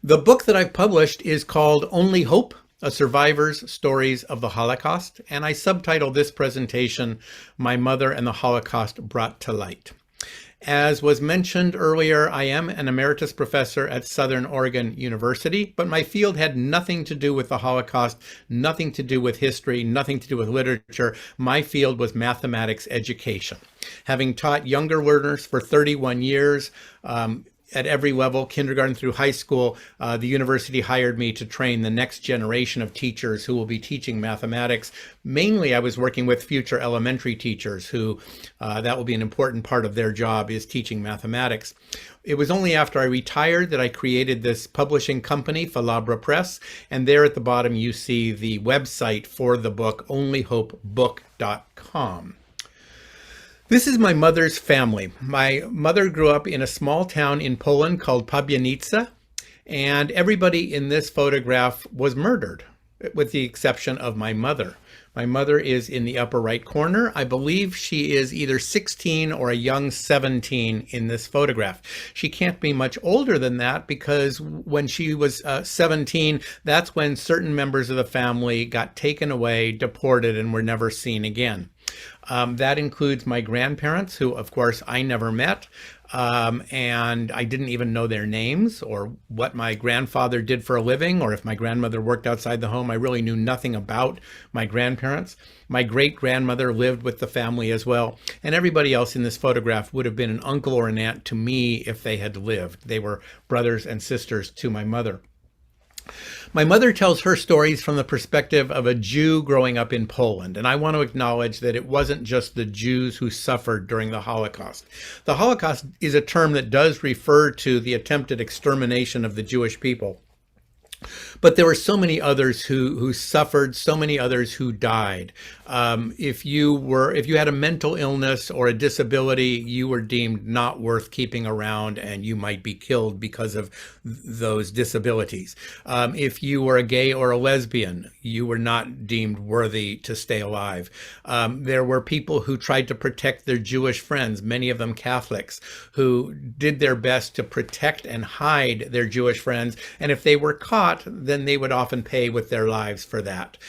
The book that I've published is called Only Hope, A Survivor's Stories of the Holocaust, and I subtitled this presentation, My Mother and the Holocaust Brought to Light. As was mentioned earlier, I am an emeritus professor at Southern Oregon University, but my field had nothing to do with the Holocaust, nothing to do with history, nothing to do with literature. My field was mathematics education. Having taught younger learners for 31 years, at every level, kindergarten through high school, the university hired me to train the next generation of teachers who will be teaching mathematics. Mainly, I was working with future elementary teachers who, that will be an important part of their job, is teaching mathematics. It was only after I retired that I created this publishing company, Falabra Press, and there at the bottom you see the website for the book, onlyhopebook.com. This is my mother's family. My mother grew up in a small town in Poland called Pabianice, and everybody in this photograph was murdered, with the exception of my mother. My mother is in the upper right corner. I believe she is either 16 or a young 17 in this photograph. She can't be much older than that because when she was 17, that's when certain members of the family got taken away, deported, and were never seen again. That includes my grandparents, who, of course, I never met, and I didn't even know their names or what my grandfather did for a living, or if my grandmother worked outside the home. I really knew nothing about my grandparents. My great-grandmother lived with the family as well, and everybody else in this photograph would have been an uncle or an aunt to me if they had lived. They were brothers and sisters to my mother. My mother tells her stories from the perspective of a Jew growing up in Poland, and I want to acknowledge that it wasn't just the Jews who suffered during the Holocaust. The Holocaust is a term that does refer to the attempted extermination of the Jewish people. But there were so many others who suffered, so many others who died. If you had a mental illness or a disability, you were deemed not worth keeping around, and you might be killed because of those disabilities. If you were a gay or a lesbian, you were not deemed worthy to stay alive. There were people who tried to protect their Jewish friends, many of them Catholics, who did their best to protect and hide their Jewish friends. And if they were caught, then they would often pay with their lives for that.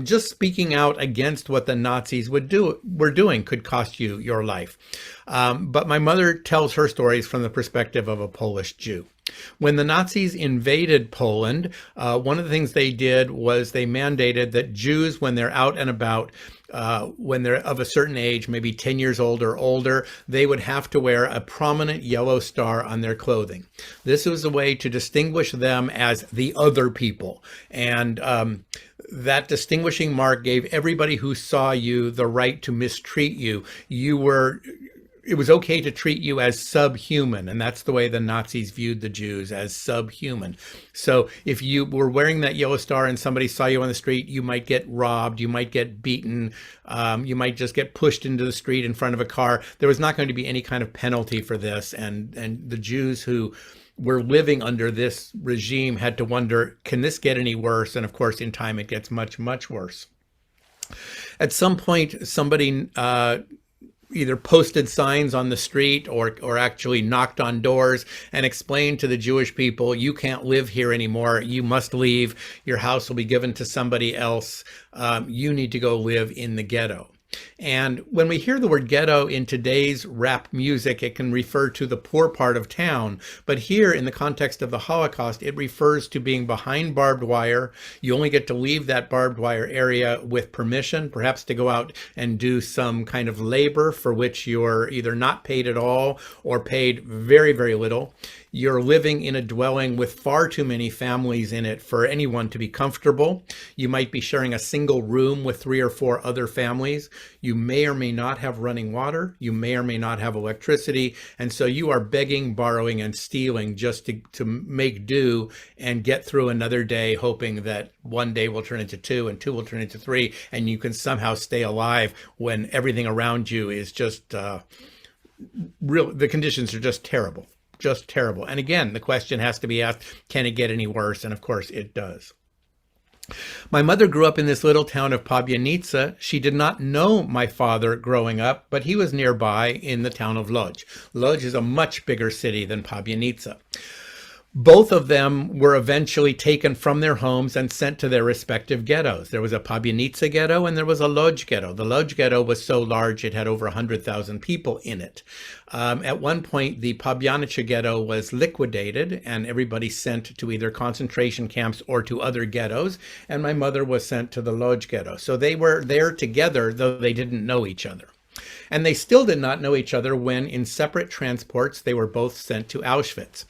Just speaking out against what the Nazis were doing could cost you your life. But my mother tells her stories from the perspective of a Polish Jew. When the Nazis invaded Poland, one of the things they did was they mandated that Jews, when they're out and about, when they're of a certain age, maybe 10 years old or older, they would have to wear a prominent yellow star on their clothing. This was a way to distinguish them as the other people. And that distinguishing mark gave everybody who saw you the right to mistreat you. It was okay to treat you as subhuman, and that's the way the Nazis viewed the Jews, as subhuman. So if you were wearing that yellow star and somebody saw you on the street, you might get robbed, you might get beaten, you might just get pushed into the street in front of a car. There was not going to be any kind of penalty for this, and the Jews who were living under this regime had to wonder, can this get any worse? And of course, in time, it gets much, much worse. At some point, somebody either posted signs on the street or actually knocked on doors and explained to the Jewish people, you can't live here anymore, you must leave, your house will be given to somebody else, you need to go live in the ghetto. And when we hear the word ghetto in today's rap music, it can refer to the poor part of town. But here, in the context of the Holocaust, it refers to being behind barbed wire. You only get to leave that barbed wire area with permission, perhaps to go out and do some kind of labor for which you're either not paid at all or paid very, very little. You're living in a dwelling with far too many families in it for anyone to be comfortable. You might be sharing a single room with 3 or 4 other families. You may or may not have running water. You may or may not have electricity. And so you are begging, borrowing, and stealing just to make do and get through another day, hoping that one day will turn into 2 and 2 will turn into 3, and you can somehow stay alive when everything around you is just the conditions are just terrible. Just terrible. And again, the question has to be asked, can it get any worse? And of course it does. My mother grew up in this little town of Pabianice. She did not know my father growing up, but he was nearby in the town of Lodz. Lodz is a much bigger city than Pabianice. Both of them were eventually taken from their homes and sent to their respective ghettos. There was a Pabianica ghetto and there was a Lodz ghetto. The Lodz ghetto was so large it had over 100,000 people in it. At one point, the Pabianica ghetto was liquidated and everybody sent to either concentration camps or to other ghettos. And my mother was sent to the Lodz ghetto. So they were there together, though they didn't know each other. And they still did not know each other when, in separate transports, they were both sent to Auschwitz.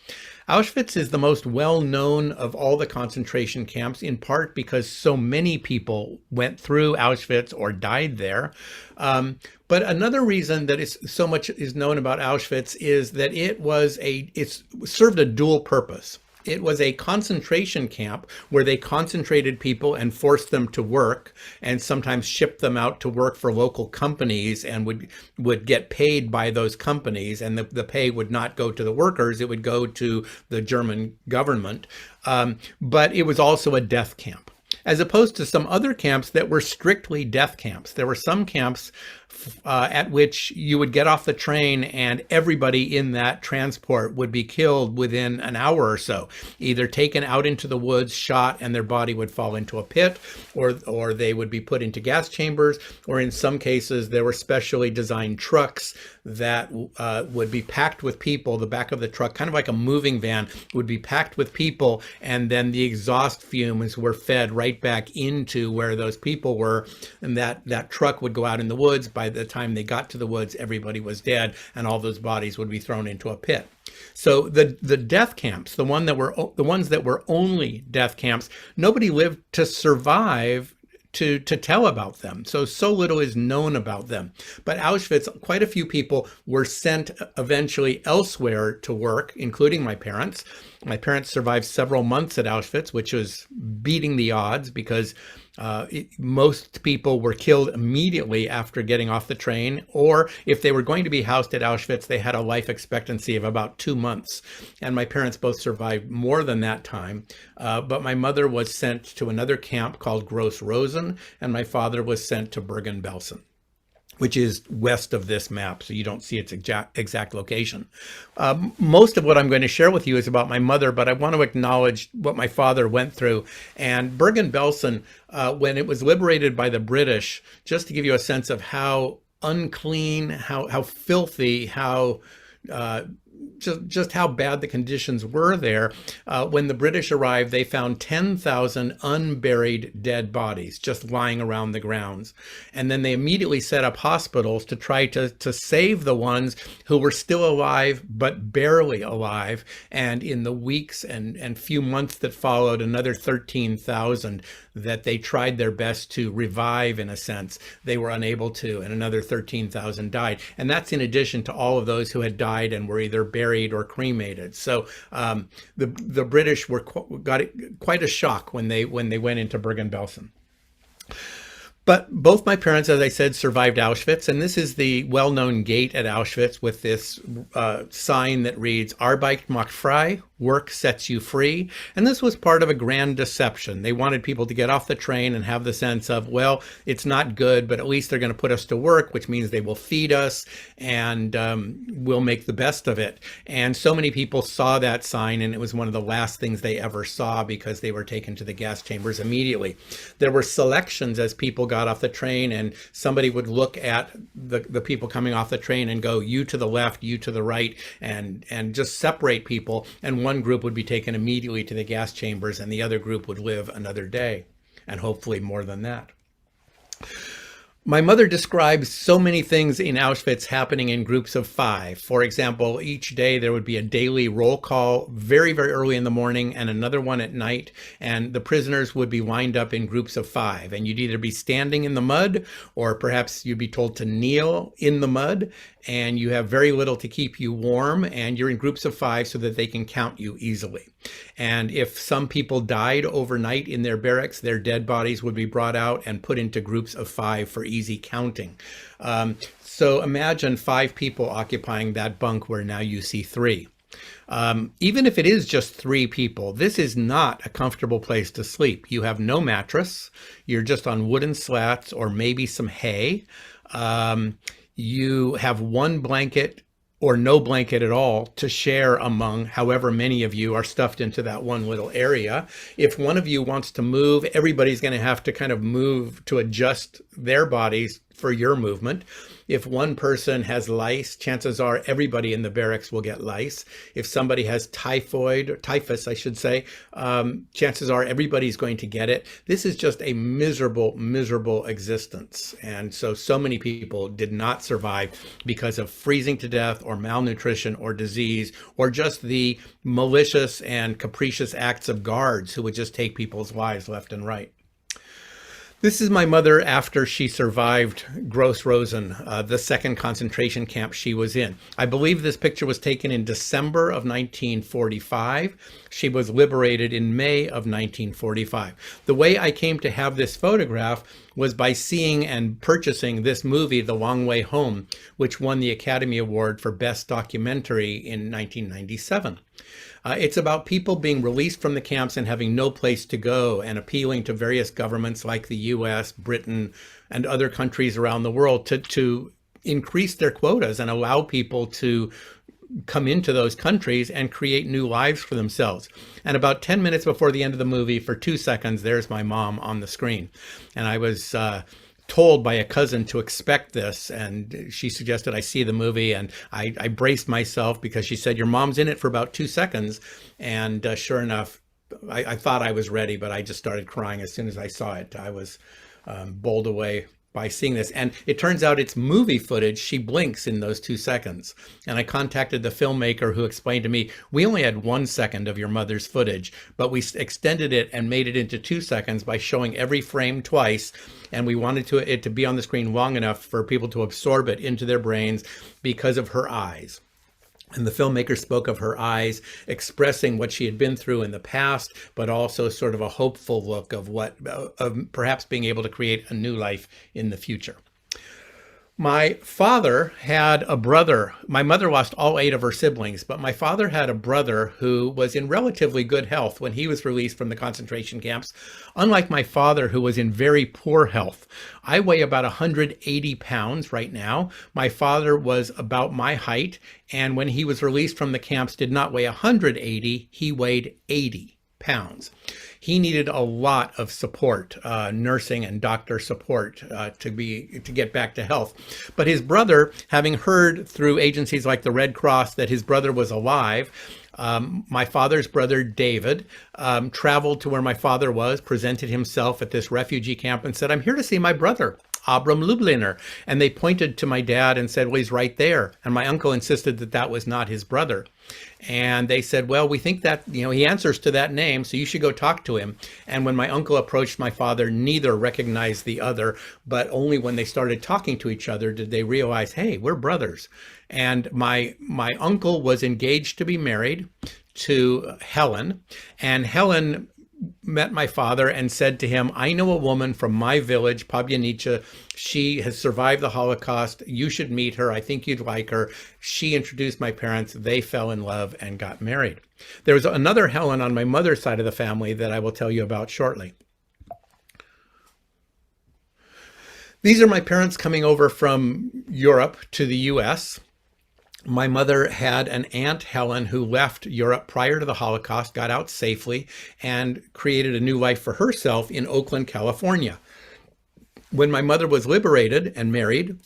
Auschwitz is the most well-known of all the concentration camps, in part because so many people went through Auschwitz or died there. But another reason that so much is known about Auschwitz is that it served a dual purpose. It was a concentration camp where they concentrated people and forced them to work and sometimes shipped them out to work for local companies and would get paid by those companies. And the pay would not go to the workers. It would go to the German government. But it was also a death camp, as opposed to some other camps that were strictly death camps. There were some camps at which you would get off the train and everybody in that transport would be killed within an hour or so, either taken out into the woods, shot, and their body would fall into a pit, or they would be put into gas chambers, or in some cases there were specially designed trucks that would be packed with people. The back of the truck, kind of like a moving van, would be packed with people, and then the exhaust fumes were fed right back into where those people were, and that truck would go out in the woods. By the time they got to the woods, everybody was dead, and all those bodies would be thrown into a pit. So the death camps, the ones that were only death camps, nobody lived to survive to tell about them. So little is known about them. But Auschwitz, quite a few people were sent eventually elsewhere to work, including my parents. My parents survived several months at Auschwitz, which was beating the odds because most people were killed immediately after getting off the train, or if they were going to be housed at Auschwitz, they had a life expectancy of about 2 months. And my parents both survived more than that time. But my mother was sent to another camp called Gross-Rosen, and my father was sent to Bergen-Belsen, which is west of this map, so you don't see its exact location. Most of what I'm going to share with you is about my mother, but I want to acknowledge what my father went through. And Bergen-Belsen, when it was liberated by the British, just to give you a sense of how unclean, how filthy, how just how bad the conditions were there. When the British arrived, they found 10,000 unburied dead bodies just lying around the grounds. And then they immediately set up hospitals to try to save the ones who were still alive, but barely alive. And in the weeks and few months that followed, another 13,000 that they tried their best to revive, in a sense. They were unable to, and another 13,000 died. And that's in addition to all of those who had died and were either buried or cremated. So the British got quite a shock when they went into Bergen-Belsen. But both my parents, as I said, survived Auschwitz, and this is the well-known gate at Auschwitz with this sign that reads, Arbeit macht frei, work sets you free. And this was part of a grand deception. They wanted people to get off the train and have the sense of, well, it's not good, but at least they're going to put us to work, which means they will feed us and we'll make the best of it. And so many people saw that sign, and it was one of the last things they ever saw because they were taken to the gas chambers immediately. There were selections as people got off the train, and somebody would look at the people coming off the train and go, you to the left, you to the right, and just separate people. And one group would be taken immediately to the gas chambers, and the other group would live another day, and hopefully more than that. My mother describes so many things in Auschwitz happening in groups of 5. For example, each day there would be a daily roll call very, very early in the morning and another one at night, and the prisoners would be lined up in groups of 5. And you'd either be standing in the mud, or perhaps you'd be told to kneel in the mud, and you have very little to keep you warm, and you're in groups of 5 so that they can count you easily. And if some people died overnight in their barracks, their dead bodies would be brought out and put into groups of 5 for easy counting. So imagine 5 people occupying that bunk where now you see 3. Even if it is just 3 people, this is not a comfortable place to sleep. You have no mattress. You're just on wooden slats or maybe some hay. You have one blanket or no blanket at all to share among however many of you are stuffed into that one little area. If one of you wants to move, everybody's going to have to kind of move to adjust their bodies for your movement. If one person has lice, chances are everybody in the barracks will get lice. If somebody has typhoid, or typhus, I should say, chances are everybody's going to get it. This is just a miserable, miserable existence. And so many people did not survive because of freezing to death or malnutrition or disease, or just the malicious and capricious acts of guards who would just take people's lives left and right. This is my mother after she survived Gross-Rosen, the second concentration camp she was in. I believe this picture was taken in December of 1945. She was liberated in May of 1945. The way I came to have this photograph was by seeing and purchasing this movie, The Long Way Home, which won the Academy Award for Best Documentary in 1997. It's about people being released from the camps and having no place to go, and appealing to various governments like the US, Britain, and other countries around the world to increase their quotas and allow people to come into those countries and create new lives for themselves. And about 10 minutes before the end of the movie, for 2 seconds, there's my mom on the screen. And I was told by a cousin to expect this, and she suggested I see the movie, and I braced myself because she said, your mom's in it for about 2 seconds. And sure enough, I thought I was ready, but I just started crying as soon as I saw it. I was bowled away by seeing this. And it turns out it's movie footage. She blinks in those 2 seconds. And I contacted the filmmaker, who explained to me, we only had 1 second of your mother's footage, but we extended it and made it into 2 seconds by showing every frame twice. And we wanted it to be on the screen long enough for people to absorb it into their brains because of her eyes. And the filmmaker spoke of her eyes expressing what she had been through in the past, but also sort of a hopeful look of perhaps being able to create a new life in the future. My father had a brother. My mother lost all 8 of her siblings, but my father had a brother who was in relatively good health when he was released from the concentration camps, unlike my father, who was in very poor health. I weigh about 180 pounds right now. My father was about my height, and when he was released from the camps, did not weigh 180, he weighed 80 pounds. He needed a lot of support, nursing and doctor support, to get back to health. But his brother, having heard through agencies like the Red Cross that his brother was alive, my father's brother, David, traveled to where my father was, presented himself at this refugee camp and said, I'm here to see my brother, Irving Lubliner. And they pointed to my dad and said, well, he's right there. And my uncle insisted that that was not his brother. And they said, well, we think that, he answers to that name, so you should go talk to him. And when my uncle approached my father, neither recognized the other, but only when they started talking to each other did they realize, hey, we're brothers. And my uncle was engaged to be married to Helen, and Helen met my father and said to him, I know a woman from my village, Pabianice. She has survived the Holocaust. You should meet her. I think you'd like her. She introduced my parents. They fell in love and got married. There was another Helen on my mother's side of the family that I will tell you about shortly. These are my parents coming over from Europe to the US. My mother had an aunt, Helen, who left Europe prior to the Holocaust, got out safely, and created a new life for herself in Oakland, California. When my mother was liberated and married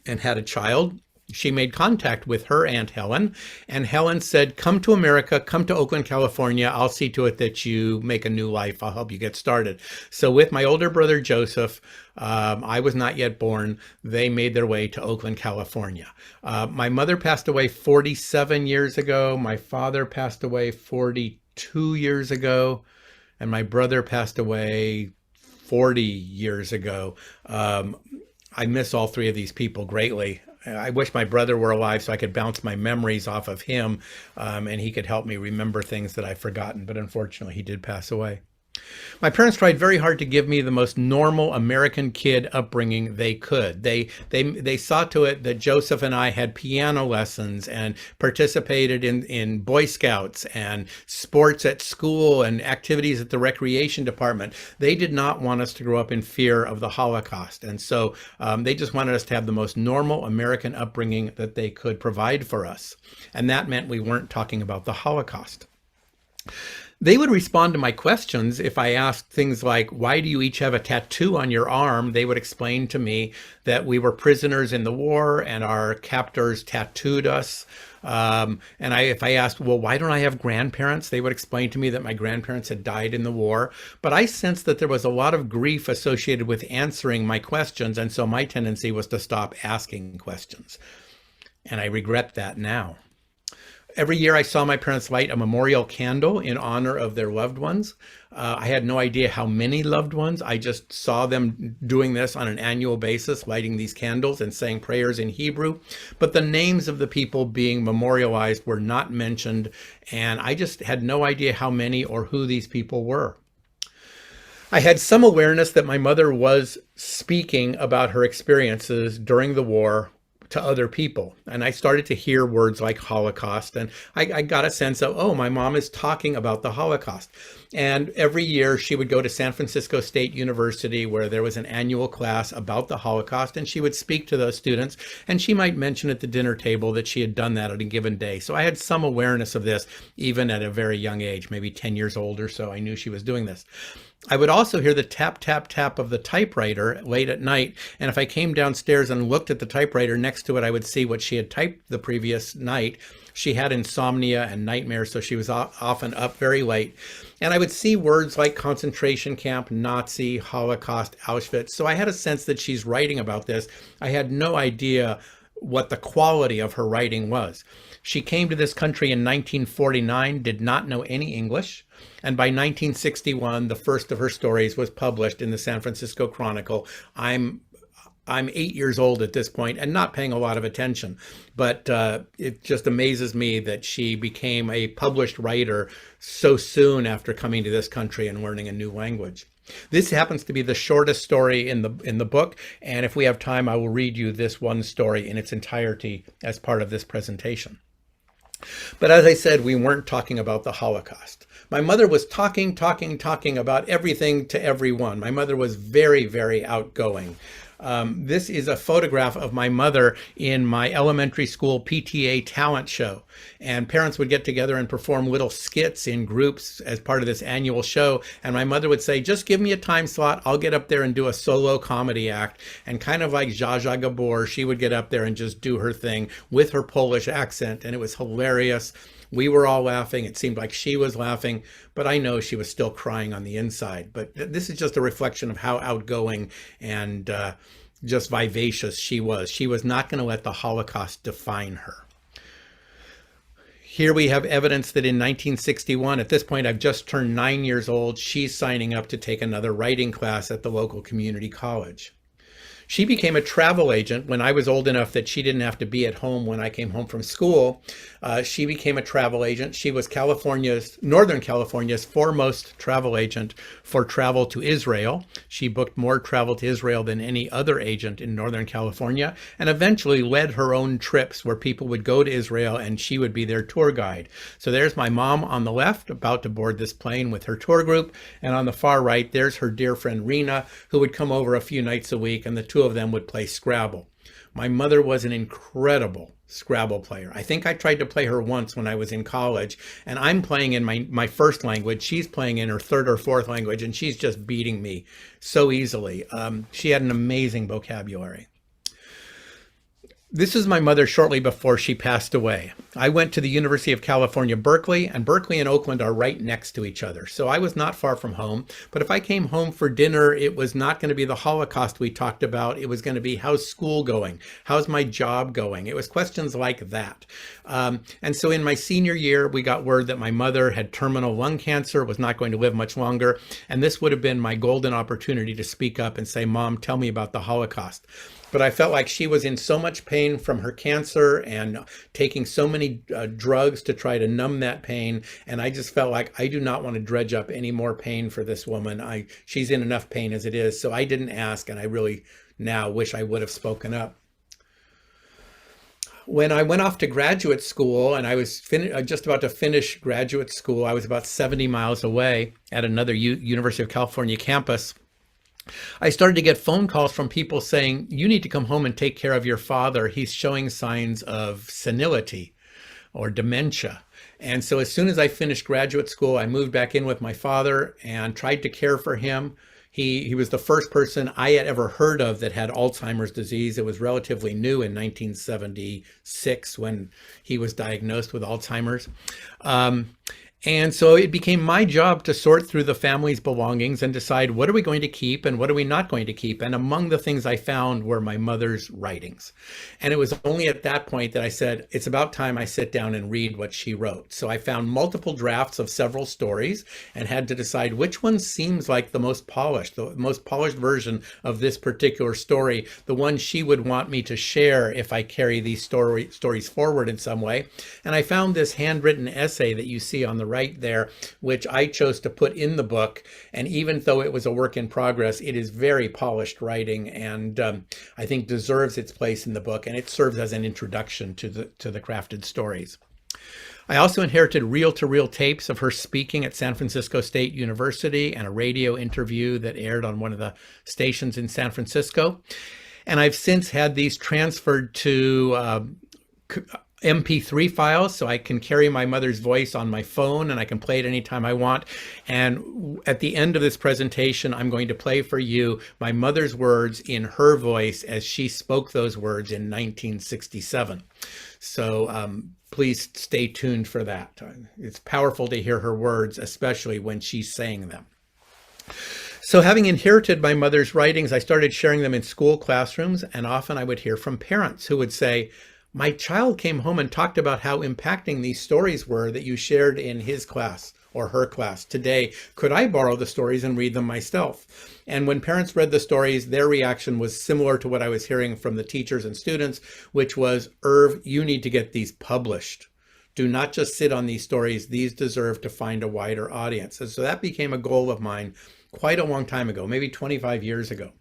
and had a child, she made contact with her Aunt Helen, and Helen said, come to America, come to Oakland, California. I'll see to it that you make a new life. I'll help you get started. So with my older brother, Joseph, I was not yet born, they made their way to Oakland, California. My mother passed away 47 years ago. My father passed away 42 years ago, and my brother passed away 40 years ago. I miss all 3 of these people greatly. I wish my brother were alive so I could bounce my memories off of him, and he could help me remember things that I've forgotten, but unfortunately he did pass away. My parents tried very hard to give me the most normal American kid upbringing they could. They saw to it that Joseph and I had piano lessons and participated in Boy Scouts and sports at school and activities at the recreation department. They did not want us to grow up in fear of the Holocaust. And so they just wanted us to have the most normal American upbringing that they could provide for us. And that meant we weren't talking about the Holocaust. They would respond to my questions if I asked things like, why do you each have a tattoo on your arm? They would explain to me that we were prisoners in the war and our captors tattooed us. If I asked, well, why don't I have grandparents? They would explain to me that my grandparents had died in the war. But I sensed that there was a lot of grief associated with answering my questions. And so my tendency was to stop asking questions. And I regret that now. Every year I saw my parents light a memorial candle in honor of their loved ones. I had no idea how many loved ones. I just saw them doing this on an annual basis, lighting these candles and saying prayers in Hebrew. But the names of the people being memorialized were not mentioned, and I just had no idea how many or who these people were. I had some awareness that my mother was speaking about her experiences during the war to other people. And I started to hear words like Holocaust, and I got a sense of, oh, my mom is talking about the Holocaust. And every year she would go to San Francisco State University, where there was an annual class about the Holocaust, and she would speak to those students, and she might mention at the dinner table that she had done that at a given day. So I had some awareness of this, even at a very young age, maybe 10 years old or so. I knew she was doing this. I would also hear the tap, tap, tap of the typewriter late at night. And if I came downstairs and looked at the typewriter next to it, I would see what she had typed the previous night. She had insomnia and nightmares, so she was often up very late. And I would see words like concentration camp, Nazi, Holocaust, Auschwitz. So I had a sense that she's writing about this. I had no idea what the quality of her writing was. She came to this country in 1949, did not know any English. And by 1961, the first of her stories was published in the San Francisco Chronicle. I'm 8 years old at this point and not paying a lot of attention, but it just amazes me that she became a published writer so soon after coming to this country and learning a new language. This happens to be the shortest story in the book, and if we have time, I will read you this one story in its entirety as part of this presentation. But as I said, we weren't talking about the Holocaust. My mother was talking about everything to everyone. My mother was very, very outgoing. This is a photograph of my mother in my elementary school PTA talent show. And parents would get together and perform little skits in groups as part of this annual show. And my mother would say, just give me a time slot. I'll get up there and do a solo comedy act. And kind of like Zsa Zsa Gabor, she would get up there and just do her thing with her Polish accent. And it was hilarious. We were all laughing. It seemed like she was laughing, but I know she was still crying on the inside. But this is just a reflection of how outgoing and just vivacious she was. She was not going to let the Holocaust define her. Here we have evidence that in 1961, at this point, I've just turned 9 years old. She's signing up to take another writing class at the local community college. She became a travel agent when I was old enough that she didn't have to be at home when I came home from school. She became a travel agent. She was Northern California's foremost travel agent for travel to Israel. She booked more travel to Israel than any other agent in Northern California, and eventually led her own trips where people would go to Israel and she would be their tour guide. So there's my mom on the left about to board this plane with her tour group, and on the far right, there's her dear friend Rena, who would come over a few nights a week, and the two of them would play Scrabble. My mother was an incredible Scrabble player. I think I tried to play her once when I was in college, and I'm playing in my first language. She's playing in her third or fourth language, and she's just beating me so easily. She had an amazing vocabulary. This is my mother shortly before she passed away. I went to the University of California, Berkeley, and Berkeley and Oakland are right next to each other. So I was not far from home, but if I came home for dinner, it was not going to be the Holocaust we talked about. It was going to be, how's school going? How's my job going? It was questions like that. And so in my senior year, we got word that my mother had terminal lung cancer, was not going to live much longer. And this would have been my golden opportunity to speak up and say, Mom, tell me about the Holocaust. but I felt like she was in so much pain from her cancer and taking so many drugs to try to numb that pain. And I just felt like I do not want to dredge up any more pain for this woman. She's in enough pain as it is. So I didn't ask, and I really now wish I would have spoken up. When I went off to graduate school and I was just about to finish graduate school, I was about 70 miles away at another University of California campus. I started to get phone calls from people saying, you need to come home and take care of your father. He's showing signs of senility or dementia. And so as soon as I finished graduate school, I moved back in with my father and tried to care for him. He was the first person I had ever heard of that had Alzheimer's disease. It was relatively new in 1976 when he was diagnosed with Alzheimer's. And so it became my job to sort through the family's belongings and decide what are we going to keep and what are we not going to keep. And among the things I found were my mother's writings. And it was only at that point that I said, it's about time I sit down and read what she wrote. So I found multiple drafts of several stories and had to decide which one seems like the most polished version of this particular story, the one she would want me to share if I carry these stories forward in some way. And I found this handwritten essay that you see on the right there, which I chose to put in the book. And even though it was a work in progress, it is very polished writing and I think deserves its place in the book. And it serves as an introduction to the crafted stories. I also inherited reel-to-reel tapes of her speaking at San Francisco State University and a radio interview that aired on one of the stations in San Francisco. And I've since had these transferred to MP3 files, so I can carry my mother's voice on my phone and I can play it anytime I want. And at the end of this presentation, I'm going to play for you my mother's words in her voice as she spoke those words in 1967. So please stay tuned for that. It's powerful to hear her words, especially when she's saying them. So having inherited my mother's writings, I started sharing them in school classrooms, and often I would hear from parents who would say, my child came home and talked about how impacting these stories were that you shared in his class or her class today. Could I borrow the stories and read them myself? And when parents read the stories, their reaction was similar to what I was hearing from the teachers and students, which was, Irv, you need to get these published. Do not just sit on these stories. These deserve to find a wider audience. And so that became a goal of mine quite a long time ago, maybe 25 years ago.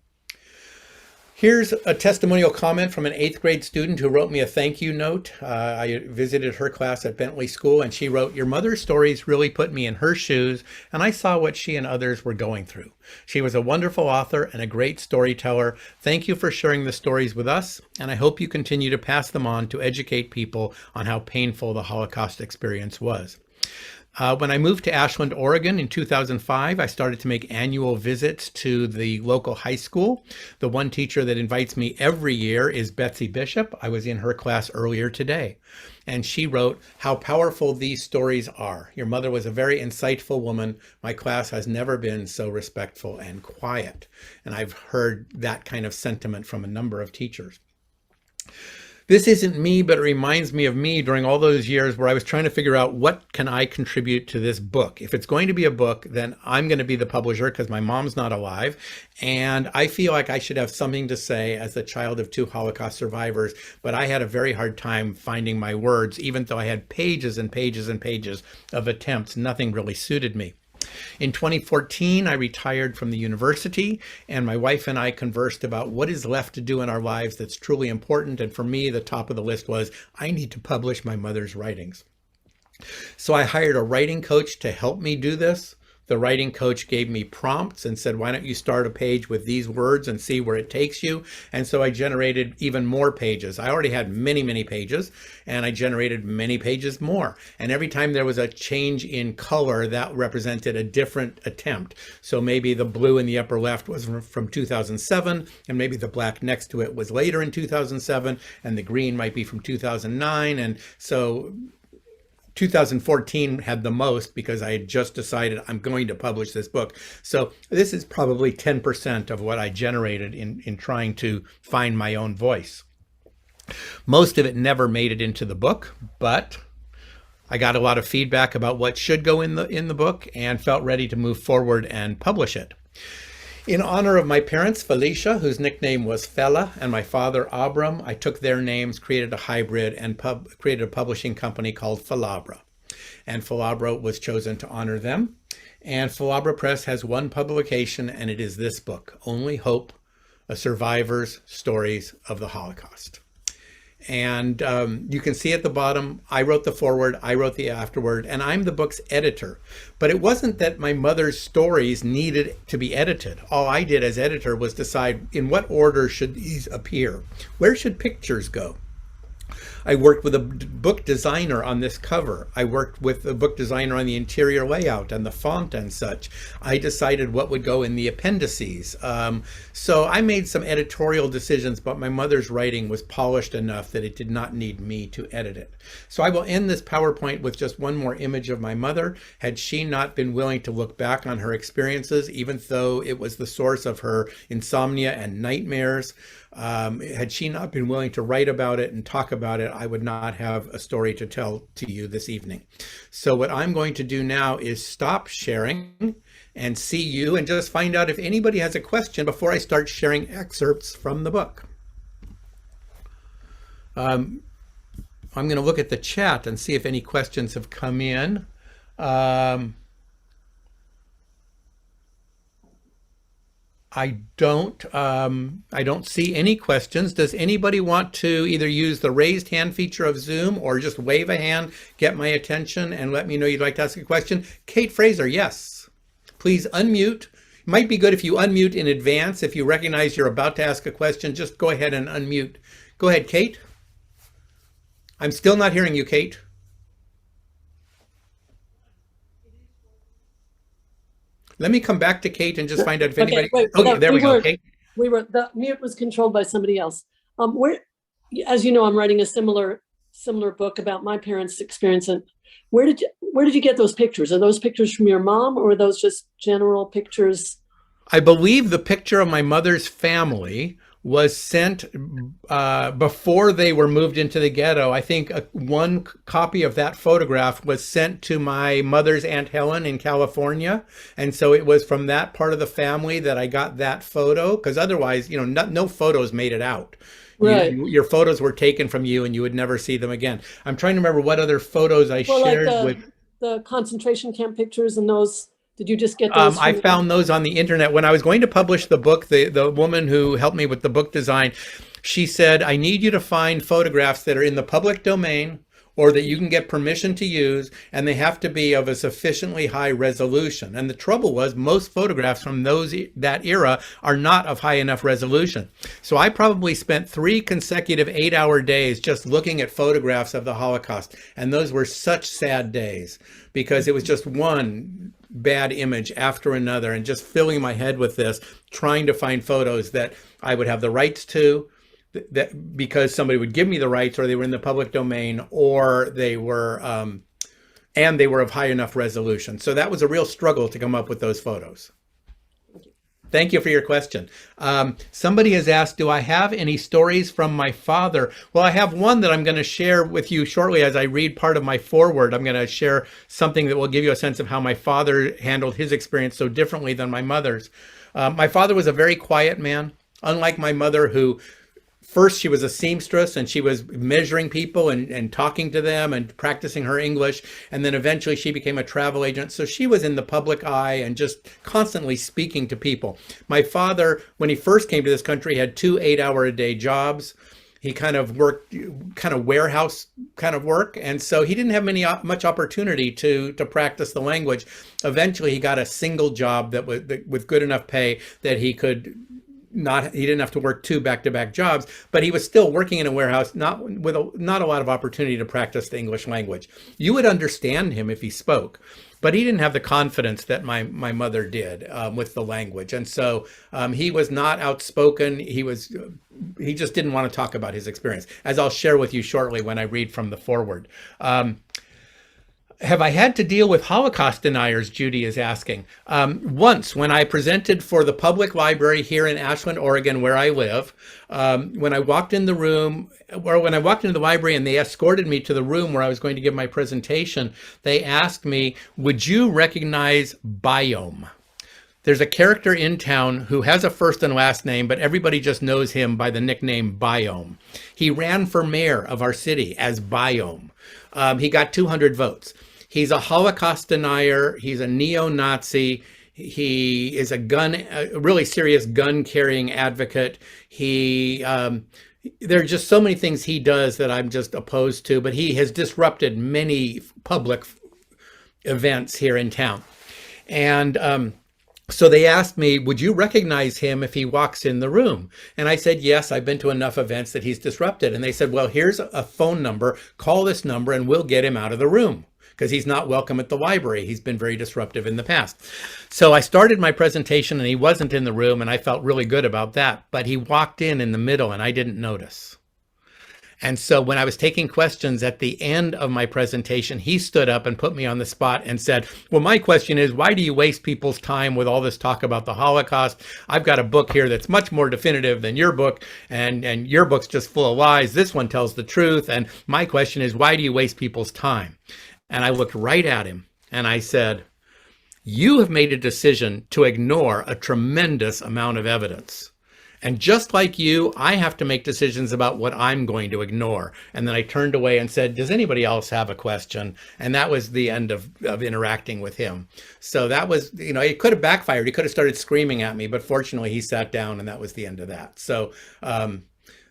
Here's a testimonial comment from an 8th grade student who wrote me a thank you note. I visited her class at Bentley School and she wrote, your mother's stories really put me in her shoes and I saw what she and others were going through. She was a wonderful author and a great storyteller. Thank you for sharing the stories with us and I hope you continue to pass them on to educate people on how painful the Holocaust experience was. When I moved to Ashland, Oregon in 2005, I started to make annual visits to the local high school. The one teacher that invites me every year is Betsy Bishop. I was in her class earlier today. And she wrote, how powerful these stories are. Your mother was a very insightful woman. My class has never been so respectful and quiet. And I've heard that kind of sentiment from a number of teachers. This isn't me, but it reminds me of me during all those years where I was trying to figure out what can I contribute to this book. If it's going to be a book, then I'm going to be the publisher because my mom's not alive. And I feel like I should have something to say as the child of 2 Holocaust survivors. But I had a very hard time finding my words, even though I had pages and pages and pages of attempts. Nothing really suited me. In 2014, I retired from the university and my wife and I conversed about what is left to do in our lives that's truly important. And for me, the top of the list was, I need to publish my mother's writings. So I hired a writing coach to help me do this. The writing coach gave me prompts and said, why don't you start a page with these words and see where it takes you? And so I generated even more pages. I already had many, many pages, and I generated many pages more. And every time there was a change in color, that represented a different attempt. So maybe the blue in the upper left was from 2007, and maybe the black next to it was later in 2007, and the green might be from 2009. And so 2014 had the most because I had just decided I'm going to publish this book. So this is probably 10% of what I generated in trying to find my own voice. Most of it never made it into the book, but I got a lot of feedback about what should go in the book and felt ready to move forward and publish it. In honor of my parents, Felicia, whose nickname was Fela, and my father, Abram, I took their names, created a hybrid, and created a publishing company called Falabra. And Falabra was chosen to honor them. And Falabra Press has one publication, and it is this book, Only Hope, A Survivor's Stories of the Holocaust. And you can see at the bottom, I wrote the foreword, I wrote the afterword, and I'm the book's editor. But it wasn't that my mother's stories needed to be edited. All I did as editor was decide in what order should these appear? Where should pictures go? I worked with a book designer on this cover. I worked with a book designer on the interior layout and the font and such. I decided what would go in the appendices. So I made some editorial decisions, but my mother's writing was polished enough that it did not need me to edit it. So I will end this PowerPoint with just one more image of my mother. Had she not been willing to look back on her experiences, even though it was the source of her insomnia and nightmares, had she not been willing to write about it and talk about it, I would not have a story to tell to you this evening. So what I'm going to do now is stop sharing and see you and just find out if anybody has a question before I start sharing excerpts from the book. I'm going to look at the chat and see if any questions have come in. I don't see any questions. Does anybody want to either use the raised hand feature of Zoom or just wave a hand, get my attention, and let me know you'd like to ask a question? Kate Fraser, yes. Please unmute. It might be good if you unmute in advance. If you recognize you're about to ask a question, just go ahead and unmute. Go ahead, Kate. I'm still not hearing you, Kate. Let me come back to Kate and just find out if anybody. Wait, okay, there we go. Kate. The mute was controlled by somebody else. As you know, I'm writing a similar book about my parents' experience. And where did you get those pictures? Are those pictures from your mom, or are those just general pictures? I believe the picture of my mother's family was sent before they were moved into the ghetto. I think one copy of that photograph was sent to my mother's Aunt Helen in California. And so it was from that part of the family that I got that photo, because otherwise, no photos made it out. Right. Your photos were taken from you and you would never see them again. I'm trying to remember what other photos I shared with the concentration camp pictures and those. Did you just get those? I found those on the internet. When I was going to publish the book, the woman who helped me with the book design, she said, I need you to find photographs that are in the public domain or that you can get permission to use, and they have to be of a sufficiently high resolution. And the trouble was most photographs from that era are not of high enough resolution. So I probably spent 3 consecutive 8-hour days just looking at photographs of the Holocaust. And those were such sad days because it was just one bad image after another and just filling my head with this, trying to find photos that I would have the rights to, that because somebody would give me the rights, or they were in the public domain, or they were and they were of high enough resolution. So that was a real struggle to come up with those photos. Thank you for your question. Somebody has asked, do I have any stories from my father? Well, I have one that I'm going to share with you shortly as I read part of my foreword. I'm going to share something that will give you a sense of how my father handled his experience so differently than my mother's. My father was a very quiet man, unlike my mother, who first she was a seamstress and she was measuring people and talking to them and practicing her English. And then eventually she became a travel agent. So she was in the public eye and just constantly speaking to people. My father, when he first came to this country, had 2 8-hour-a-day jobs. He kind of worked warehouse kind of work. And so he didn't have much opportunity to practice the language. Eventually he got a single job that was with good enough pay that he didn't have to work 2 back-to-back jobs, but he was still working in a warehouse, not a lot of opportunity to practice the English language. You would understand him if he spoke, but he didn't have the confidence that my mother did with the language. And so he was not outspoken. He just didn't want to talk about his experience, as I'll share with you shortly when I read from the foreword. Have I had to deal with Holocaust deniers, Judy is asking. Once, when I presented for the public library here in Ashland, Oregon, where I live, when I walked in the room, or when I walked into the library and they escorted me to the room where I was going to give my presentation, they asked me, would you recognize biome? There's a character in town who has a first and last name, but everybody just knows him by the nickname Biome. He ran for mayor of our city as Biome. He got 200 votes. He's a Holocaust denier. He's a neo-Nazi. He is a really serious gun-carrying advocate. There are just so many things he does that I'm just opposed to, but he has disrupted many public events here in town. And so they asked me, would you recognize him if he walks in the room? And I said, yes, I've been to enough events that he's disrupted. And they said, well, here's a phone number. Call this number and we'll get him out of the room because he's not welcome at the library. He's been very disruptive in the past. So I started my presentation and he wasn't in the room and I felt really good about that. But he walked in the middle and I didn't notice. And so when I was taking questions at the end of my presentation, he stood up and put me on the spot and said, well, my question is, why do you waste people's time with all this talk about the Holocaust? I've got a book here that's much more definitive than your book, and your book's just full of lies. This one tells the truth. And my question is, why do you waste people's time? And I looked right at him and I said, you have made a decision to ignore a tremendous amount of evidence. And just like you, I have to make decisions about what I'm going to ignore. And then I turned away and said, does anybody else have a question? And that was the end of interacting with him. So that was, it could have backfired. He could have started screaming at me, but fortunately he sat down and that was the end of that. So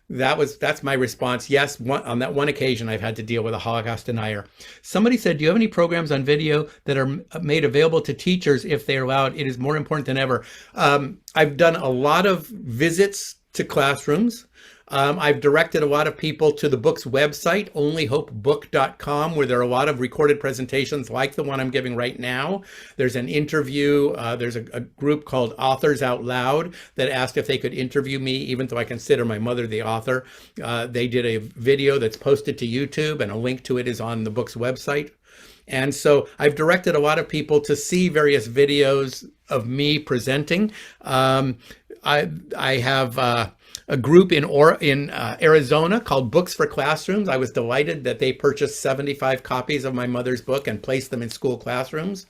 that's my response. Yes, on that one occasion, I've had to deal with a Holocaust denier. Somebody said, do you have any programs on video that are made available to teachers if they're allowed? It is more important than ever. I've done a lot of visits to classrooms. I've directed a lot of people to the book's website, onlyhopebook.com, where there are a lot of recorded presentations like the one I'm giving right now. There's an interview. There's a group called Authors Out Loud that asked if they could interview me, even though I consider my mother the author. They did a video that's posted to YouTube, and a link to it is on the book's website. And so I've directed a lot of people to see various videos of me presenting. I have a group in Arizona called Books for Classrooms. I was delighted that they purchased 75 copies of my mother's book and placed them in school classrooms.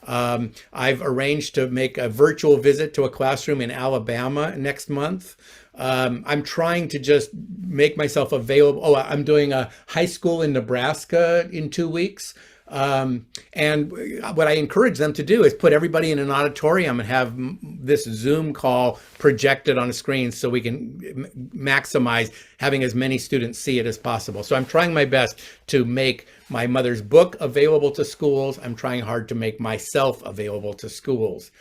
I've arranged to make a virtual visit to a classroom in Alabama next month. I'm trying to just make myself available. Oh, I'm doing a high school in Nebraska in 2 weeks. And what I encourage them to do is put everybody in an auditorium and have this Zoom call projected on a screen so we can maximize having as many students see it as possible. So I'm trying my best to make my mother's book available to schools. I'm trying hard to make myself available to schools.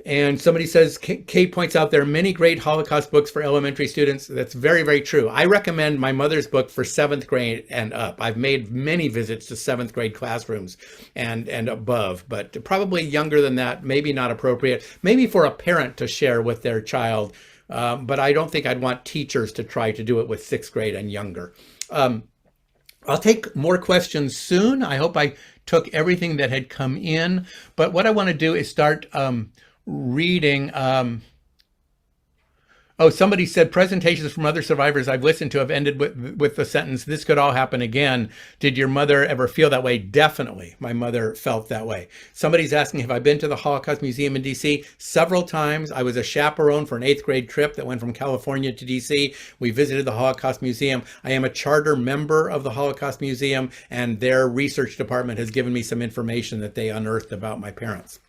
And somebody says, Kate points out there are many great Holocaust books for elementary students. That's very, very true. I recommend my mother's book for 7th grade and up. I've made many visits to 7th grade classrooms and above, but probably younger than that, maybe not appropriate. Maybe for a parent to share with their child, but I don't think I'd want teachers to try to do it with 6th grade and younger. I'll take more questions soon. I hope I took everything that had come in, but what I want to do is start reading. Somebody said presentations from other survivors I've listened to have ended with the sentence, this could all happen again. Did your mother ever feel that way? Definitely. My mother felt that way. Somebody's asking, have I been to the Holocaust Museum in DC? Several times. I was a chaperone for an 8th grade trip that went from California to DC. We visited the Holocaust Museum. I am a charter member of the Holocaust Museum, and their research department has given me some information that they unearthed about my parents.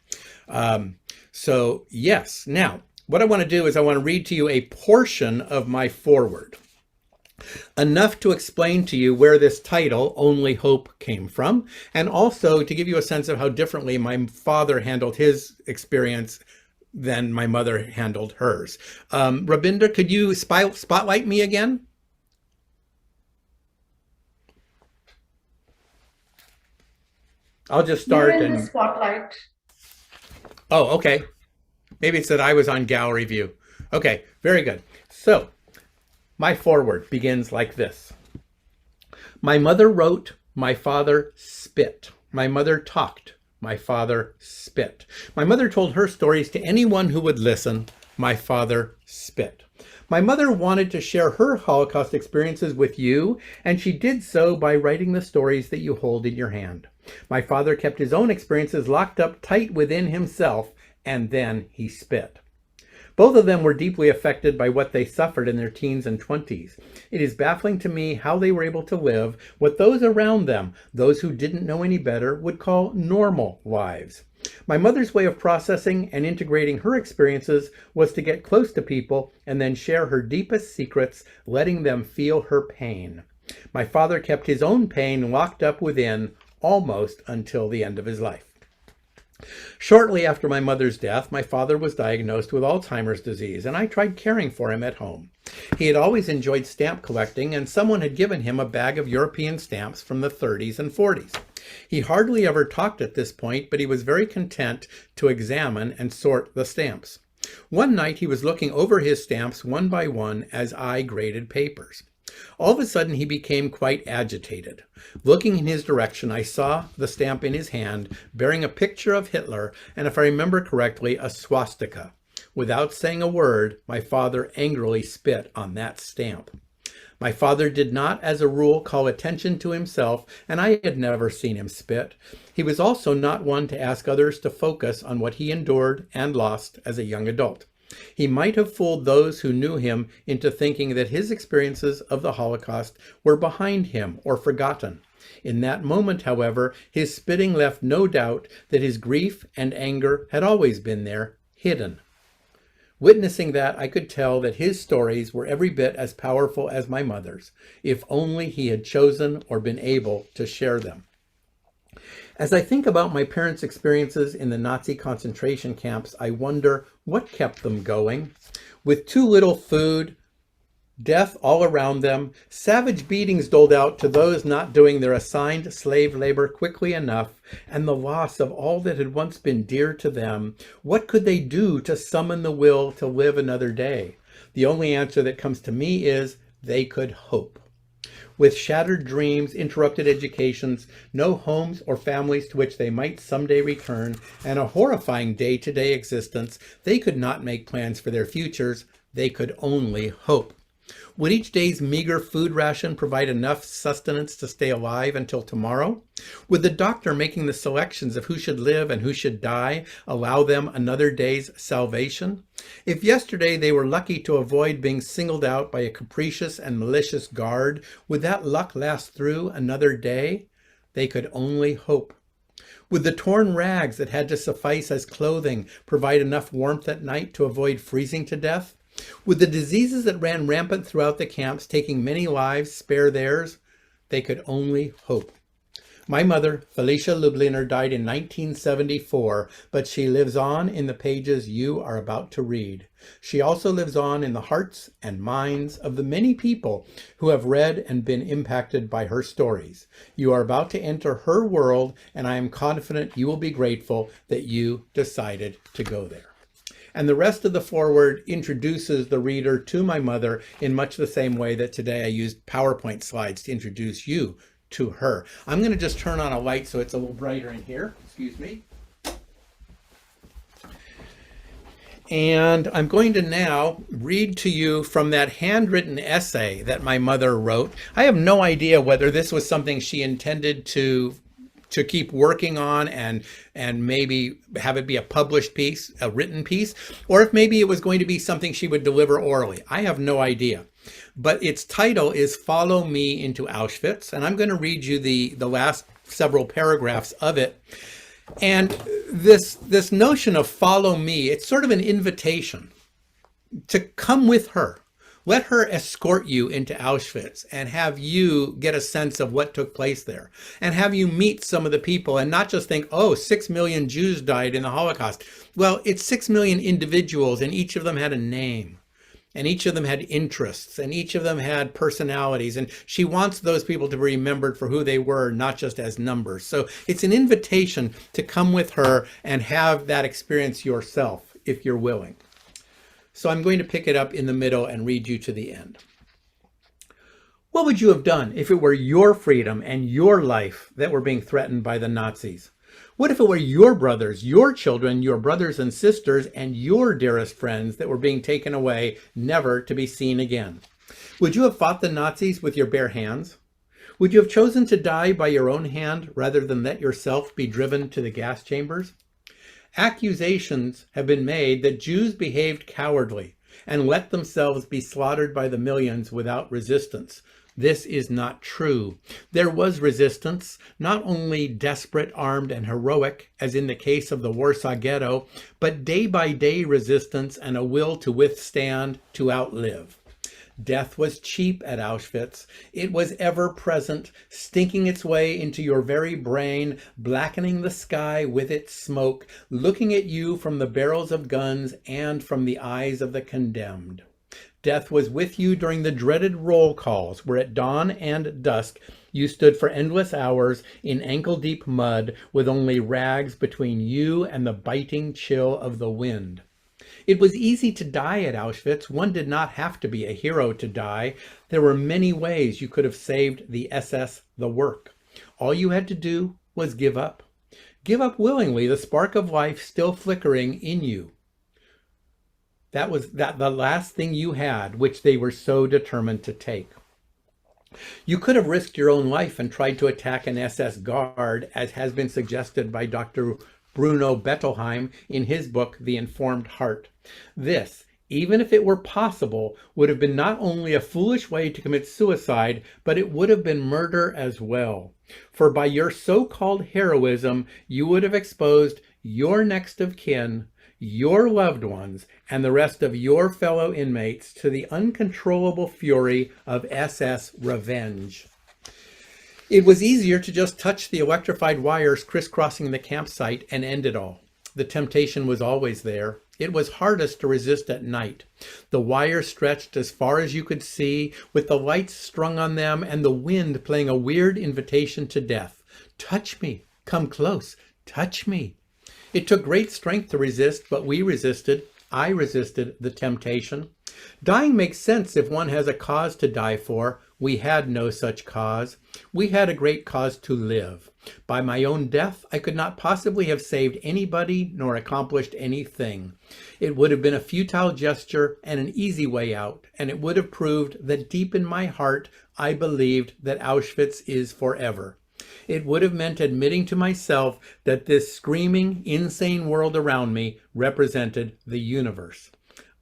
So yes, now what I want to do is I want to read to you a portion of my foreword, enough to explain to you where this title, Only Hope, came from, and also to give you a sense of how differently my father handled his experience than my mother handled hers. Rabinda, could you spotlight me again? I'll just start. You're in the spotlight. Oh, okay. Maybe it's that I was on gallery view. Okay, very good. So my foreword begins like this. My mother wrote, my father spit. My mother talked, my father spit. My mother told her stories to anyone who would listen. My father spit. My mother wanted to share her Holocaust experiences with you, and she did so by writing the stories that you hold in your hand. My father kept his own experiences locked up tight within himself, and then he spit. Both of them were deeply affected by what they suffered in their teens and 20s. It is baffling to me how they were able to live what those around them, those who didn't know any better, would call normal lives. My mother's way of processing and integrating her experiences was to get close to people and then share her deepest secrets, letting them feel her pain. My father kept his own pain locked up within almost until the end of his life. Shortly after my mother's death, my father was diagnosed with Alzheimer's disease, and I tried caring for him at home. He had always enjoyed stamp collecting, and someone had given him a bag of European stamps from the 30s and 40s. He hardly ever talked at this point, but he was very content to examine and sort the stamps. One night he was looking over his stamps one by one as I graded papers. All of a sudden he became quite agitated. Looking in his direction, I saw the stamp in his hand bearing a picture of Hitler and, if I remember correctly, a swastika. Without saying a word, my father angrily spit on that stamp. My father did not, as a rule, call attention to himself, and I had never seen him spit. He was also not one to ask others to focus on what he endured and lost as a young adult. He might have fooled those who knew him into thinking that his experiences of the Holocaust were behind him or forgotten. In that moment, however, his spitting left no doubt that his grief and anger had always been there, hidden. Witnessing that, I could tell that his stories were every bit as powerful as my mother's, if only he had chosen or been able to share them. As I think about my parents' experiences in the Nazi concentration camps, I wonder what kept them going. With too little food, death all around them, savage beatings doled out to those not doing their assigned slave labor quickly enough, and the loss of all that had once been dear to them, what could they do to summon the will to live another day? The only answer that comes to me is they could hope. With shattered dreams, interrupted educations, no homes or families to which they might someday return, and a horrifying day-to-day existence, they could not make plans for their futures. They could only hope. Would each day's meager food ration provide enough sustenance to stay alive until tomorrow? Would the doctor making the selections of who should live and who should die allow them another day's salvation? If yesterday they were lucky to avoid being singled out by a capricious and malicious guard, would that luck last through another day? They could only hope. Would the torn rags that had to suffice as clothing provide enough warmth at night to avoid freezing to death? Would the diseases that ran rampant throughout the camps, taking many lives, spare theirs? They could only hope. My mother, Felicia Lubliner, died in 1974, but she lives on in the pages you are about to read. She also lives on in the hearts and minds of the many people who have read and been impacted by her stories. You are about to enter her world, and I am confident you will be grateful that you decided to go there. And the rest of the foreword introduces the reader to my mother in much the same way that today I used PowerPoint slides to introduce you to her. I'm going to just turn on a light so it's a little brighter in here. Excuse me. And I'm going to now read to you from that handwritten essay that my mother wrote. I have no idea whether this was something she intended to keep working on and maybe have it be a published piece, a written piece, or if maybe it was going to be something she would deliver orally. I have no idea. But its title is Follow Me into Auschwitz, and I'm going to read you the last several paragraphs of it. And this notion of follow me, it's sort of an invitation to come with her. Let her escort you into Auschwitz and have you get a sense of what took place there and have you meet some of the people and not just think, oh, 6 million Jews died in the Holocaust. Well, it's 6 million individuals and each of them had a name and each of them had interests and each of them had personalities. And she wants those people to be remembered for who they were, not just as numbers. So it's an invitation to come with her and have that experience yourself if you're willing. So I'm going to pick it up in the middle and read you to the end. What would you have done if it were your freedom and your life that were being threatened by the Nazis? What if it were your brothers, your children, your brothers and sisters, and your dearest friends that were being taken away, never to be seen again? Would you have fought the Nazis with your bare hands? Would you have chosen to die by your own hand rather than let yourself be driven to the gas chambers? Accusations have been made that Jews behaved cowardly and let themselves be slaughtered by the millions without resistance. This is not true. There was resistance, not only desperate, armed, and heroic, as in the case of the Warsaw Ghetto, but day-by-day resistance and a will to withstand, to outlive. Death was cheap at Auschwitz. It was ever present, stinking its way into your very brain, blackening the sky with its smoke, looking at you from the barrels of guns and from the eyes of the condemned. Death was with you during the dreaded roll calls, where at dawn and dusk you stood for endless hours in ankle-deep mud with only rags between you and the biting chill of the wind. It was easy to die at Auschwitz. One did not have to be a hero to die. There were many ways you could have saved the SS the work. All you had to do was give up. Give up willingly, the spark of life still flickering in you. That was the last thing you had, which they were so determined to take. You could have risked your own life and tried to attack an SS guard, as has been suggested by Dr. Bruno Bettelheim in his book, The Informed Heart. This, even if it were possible, would have been not only a foolish way to commit suicide, but it would have been murder as well. For by your so-called heroism, you would have exposed your next of kin, your loved ones, and the rest of your fellow inmates to the uncontrollable fury of SS revenge. It was easier to just touch the electrified wires crisscrossing the campsite and end it all. The temptation was always there. It was hardest to resist at night. The wires stretched as far as you could see, with the lights strung on them and the wind playing a weird invitation to death. Touch me, come close, touch me. It took great strength to resist, but we resisted. I resisted the temptation. Dying makes sense if one has a cause to die for. We had no such cause. We had a great cause to live. By my own death, I could not possibly have saved anybody nor accomplished anything. It would have been a futile gesture and an easy way out, and it would have proved that deep in my heart, I believed that Auschwitz is forever. It would have meant admitting to myself that this screaming, insane world around me represented the universe.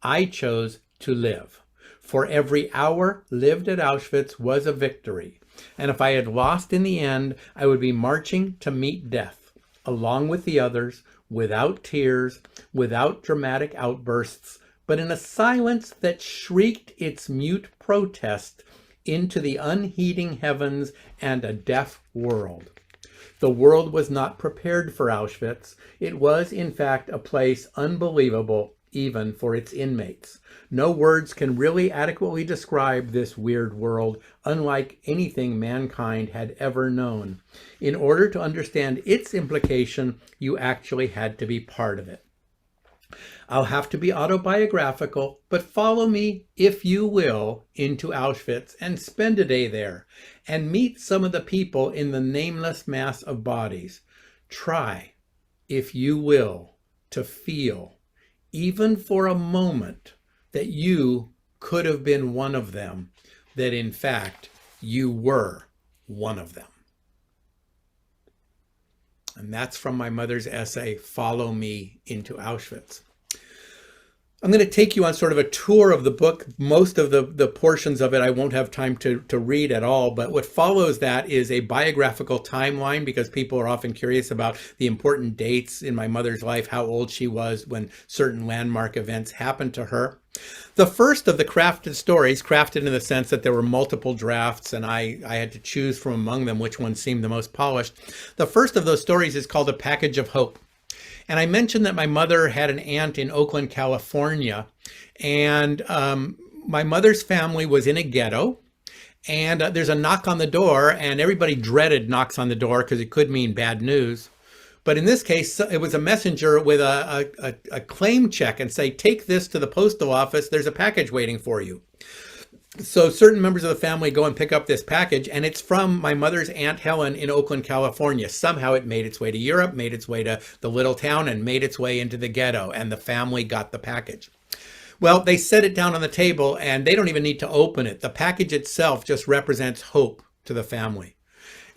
I chose to live. For every hour lived at Auschwitz was a victory. And if I had lost in the end, I would be marching to meet death, along with the others, without tears, without dramatic outbursts, but in a silence that shrieked its mute protest into the unheeding heavens and a deaf world. The world was not prepared for Auschwitz. It was, in fact, a place unbelievable even for its inmates. No words can really adequately describe this weird world, unlike anything mankind had ever known. In order to understand its implication, you actually had to be part of it. I'll have to be autobiographical, but follow me, if you will, into Auschwitz and spend a day there and meet some of the people in the nameless mass of bodies. Try, if you will, to feel, even for a moment, that you could have been one of them, that in fact you were one of them. And that's from my mother's essay, Follow Me into Auschwitz. I'm going to take you on sort of a tour of the book. Most of the portions of it I won't have time to read at all, but what follows that is a biographical timeline, because people are often curious about the important dates in my mother's life, how old she was when certain landmark events happened to her. The first of the crafted stories, crafted in the sense that there were multiple drafts and I had to choose from among them which one seemed the most polished. The first of those stories is called A Package of Hope. And I mentioned that my mother had an aunt in Oakland, California, and my mother's family was in a ghetto, and there's a knock on the door, and everybody dreaded knocks on the door because it could mean bad news. But in this case, it was a messenger with a claim check and say, take this to the postal office, there's a package waiting for you. So certain members of the family go and pick up this package, and it's from my mother's Aunt Helen in Oakland, California. Somehow it made its way to Europe, made its way to the little town, and made its way into the ghetto, and the family got the package. Well, they set it down on the table, and they don't even need to open it. The package itself just represents hope to the family.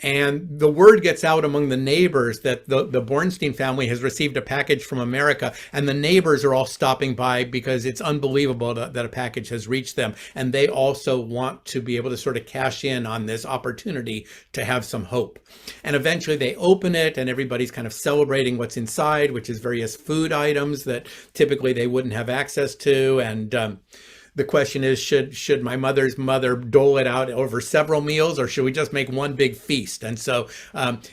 And the word gets out among the neighbors that the Bornstein family has received a package from America, and the neighbors are all stopping by because it's unbelievable that a package has reached them. And they also want to be able to sort of cash in on this opportunity to have some hope. And eventually they open it, and everybody's kind of celebrating what's inside, which is various food items that typically they wouldn't have access to. And the question is, should my mother's mother dole it out over several meals, or should we just make one big feast? And so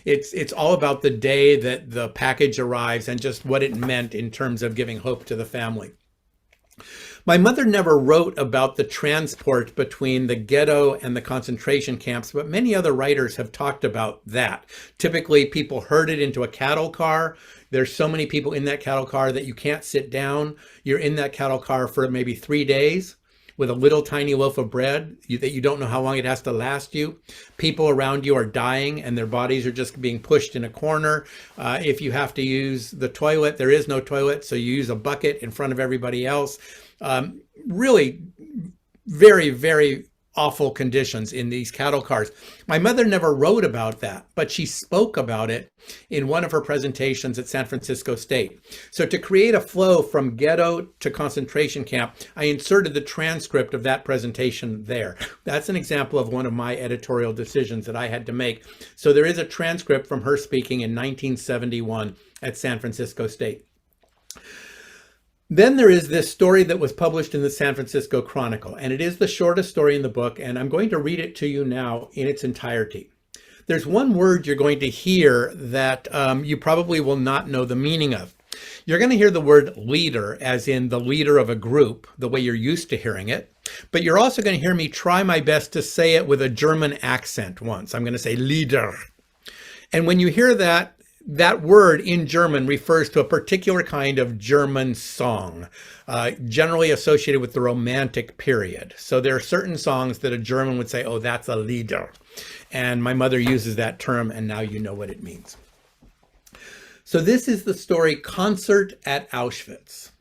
it's all about the day that the package arrives and just what it meant in terms of giving hope to the family. My mother never wrote about the transport between the ghetto and the concentration camps, but many other writers have talked about that. Typically, people herded into a cattle car. There's so many people in that cattle car that you can't sit down. You're in that cattle car for maybe 3 days with a little tiny loaf of bread that you don't know how long it has to last you. People around you are dying and their bodies are just being pushed in a corner. If you have to use the toilet, there is no toilet, so you use a bucket in front of everybody else. Really very, very awful conditions in these cattle cars. My mother never wrote about that, but she spoke about it in one of her presentations at San Francisco State. So to create a flow from ghetto to concentration camp, I inserted the transcript of that presentation there. That's an example of one of my editorial decisions that I had to make. So there is a transcript from her speaking in 1971 at San Francisco State. Then there is this story that was published in the San Francisco Chronicle, and it is the shortest story in the book, and I'm going to read it to you now in its entirety. There's one word you're going to hear that you probably will not know the meaning of. You're going to hear the word leader, as in the leader of a group, the way you're used to hearing it, but you're also going to hear me try my best to say it with a German accent once. I'm going to say Leader. And when you hear that word in German refers to a particular kind of German song, generally associated with the Romantic period. So there are certain songs that a German would say, oh, that's a Lieder. And my mother uses that term, and now you know what it means. So this is the story Concert at Auschwitz.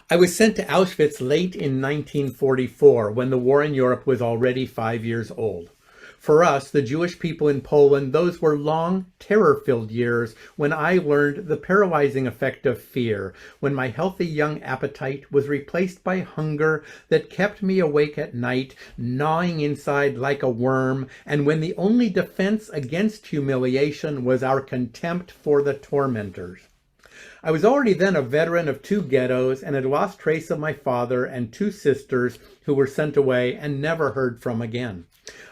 I was sent to Auschwitz late in 1944, when the war in Europe was already 5 years old. For us, the Jewish people in Poland, those were long, terror-filled years when I learned the paralyzing effect of fear, when my healthy young appetite was replaced by hunger that kept me awake at night, gnawing inside like a worm, and when the only defense against humiliation was our contempt for the tormentors. I was already then a veteran of 2 ghettos and had lost trace of my father and 2 sisters who were sent away and never heard from again.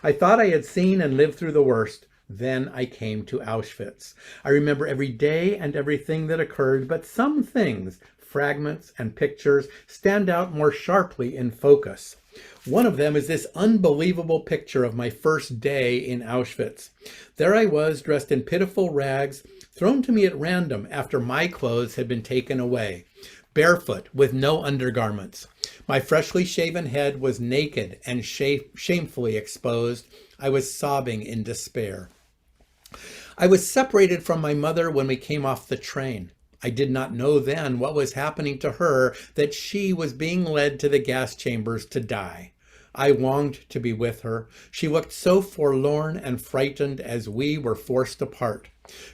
I thought I had seen and lived through the worst. Then I came to Auschwitz. I remember every day and everything that occurred, but some things, fragments and pictures, stand out more sharply in focus. One of them is this unbelievable picture of my first day in Auschwitz. There I was, dressed in pitiful rags, thrown to me at random after my clothes had been taken away, barefoot with no undergarments. My freshly shaven head was naked and shamefully exposed. I was sobbing in despair. I was separated from my mother when we came off the train. I did not know then what was happening to her, that she was being led to the gas chambers to die. I longed to be with her. She looked so forlorn and frightened as we were forced apart.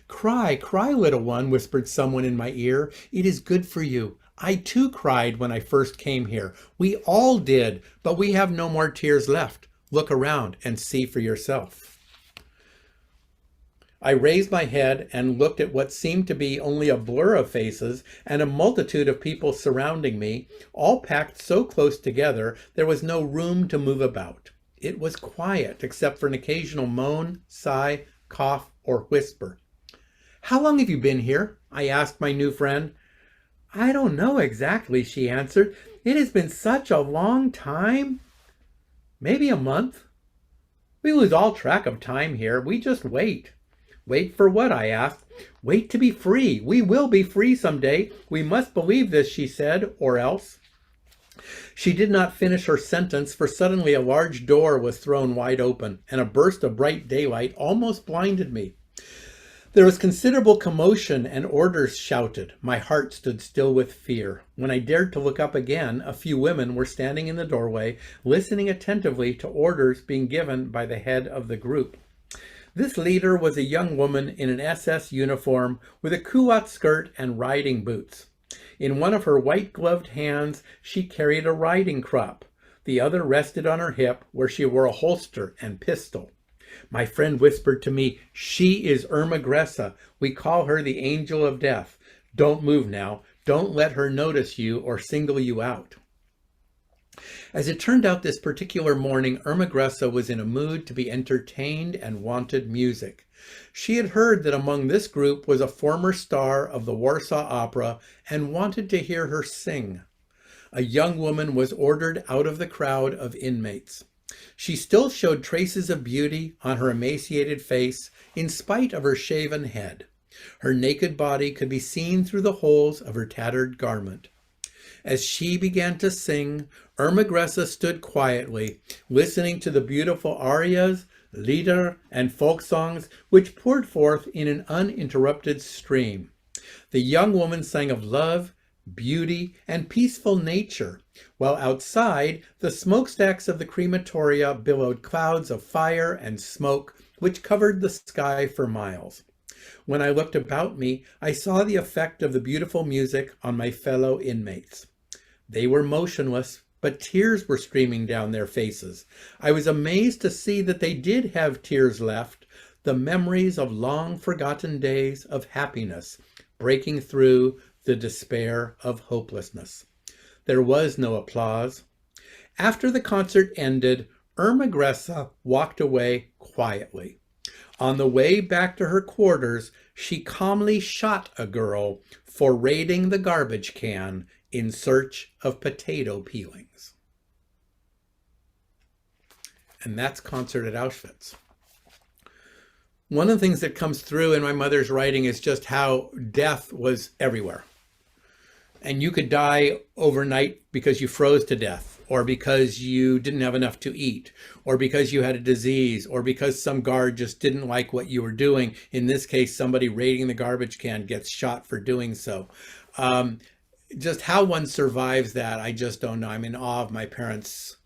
Cry, cry, little one, whispered someone in my ear. It is good for you. I too cried when I first came here. We all did, but we have no more tears left. Look around and see for yourself. I raised my head and looked at what seemed to be only a blur of faces and a multitude of people surrounding me, all packed so close together there was no room to move about. It was quiet except for an occasional moan, sigh, cough, or whisper. How long have you been here? I asked my new friend. I don't know exactly, she answered. It has been such a long time. Maybe a month. We lose all track of time here. We just wait. Wait for what? I asked. Wait to be free. We will be free someday. We must believe this, she said, or else. She did not finish her sentence, for suddenly a large door was thrown wide open, and a burst of bright daylight almost blinded me. There was considerable commotion and orders shouted. My heart stood still with fear. When I dared to look up again, a few women were standing in the doorway, listening attentively to orders being given by the head of the group. This leader was a young woman in an SS uniform with a culotte skirt and riding boots. In one of her white-gloved hands, she carried a riding crop. The other rested on her hip, where she wore a holster and pistol. My friend whispered to me, "She is Irma Gressa. We call her the Angel of Death. Don't move now. Don't let her notice you or single you out." As it turned out this particular morning, Irma Gressa was in a mood to be entertained and wanted music. She had heard that among this group was a former star of the Warsaw Opera and wanted to hear her sing. A young woman was ordered out of the crowd of inmates. She still showed traces of beauty on her emaciated face in spite of her shaven head. Her naked body could be seen through the holes of her tattered garment. As she began to sing, Irma Gressa stood quietly, listening to the beautiful arias, lieder, and folk songs which poured forth in an uninterrupted stream. The young woman sang of love, beauty, and peaceful nature, while outside the smokestacks of the crematoria billowed clouds of fire and smoke which covered the sky for miles. When I looked about me, I saw the effect of the beautiful music on my fellow inmates. They were motionless, but tears were streaming down their faces. I was amazed to see that they did have tears left, the memories of long-forgotten days of happiness, breaking through the despair of hopelessness. There was no applause. After the concert ended, Irma Gressa walked away quietly. On the way back to her quarters, she calmly shot a girl for raiding the garbage can in search of potato peelings. And that's Concert at Auschwitz. One of the things that comes through in my mother's writing is just how death was everywhere. And you could die overnight because you froze to death, or because you didn't have enough to eat, or because you had a disease, or because some guard just didn't like what you were doing. In this case, somebody raiding the garbage can gets shot for doing so. Just how one survives that, I just don't know. I'm in awe of my parents'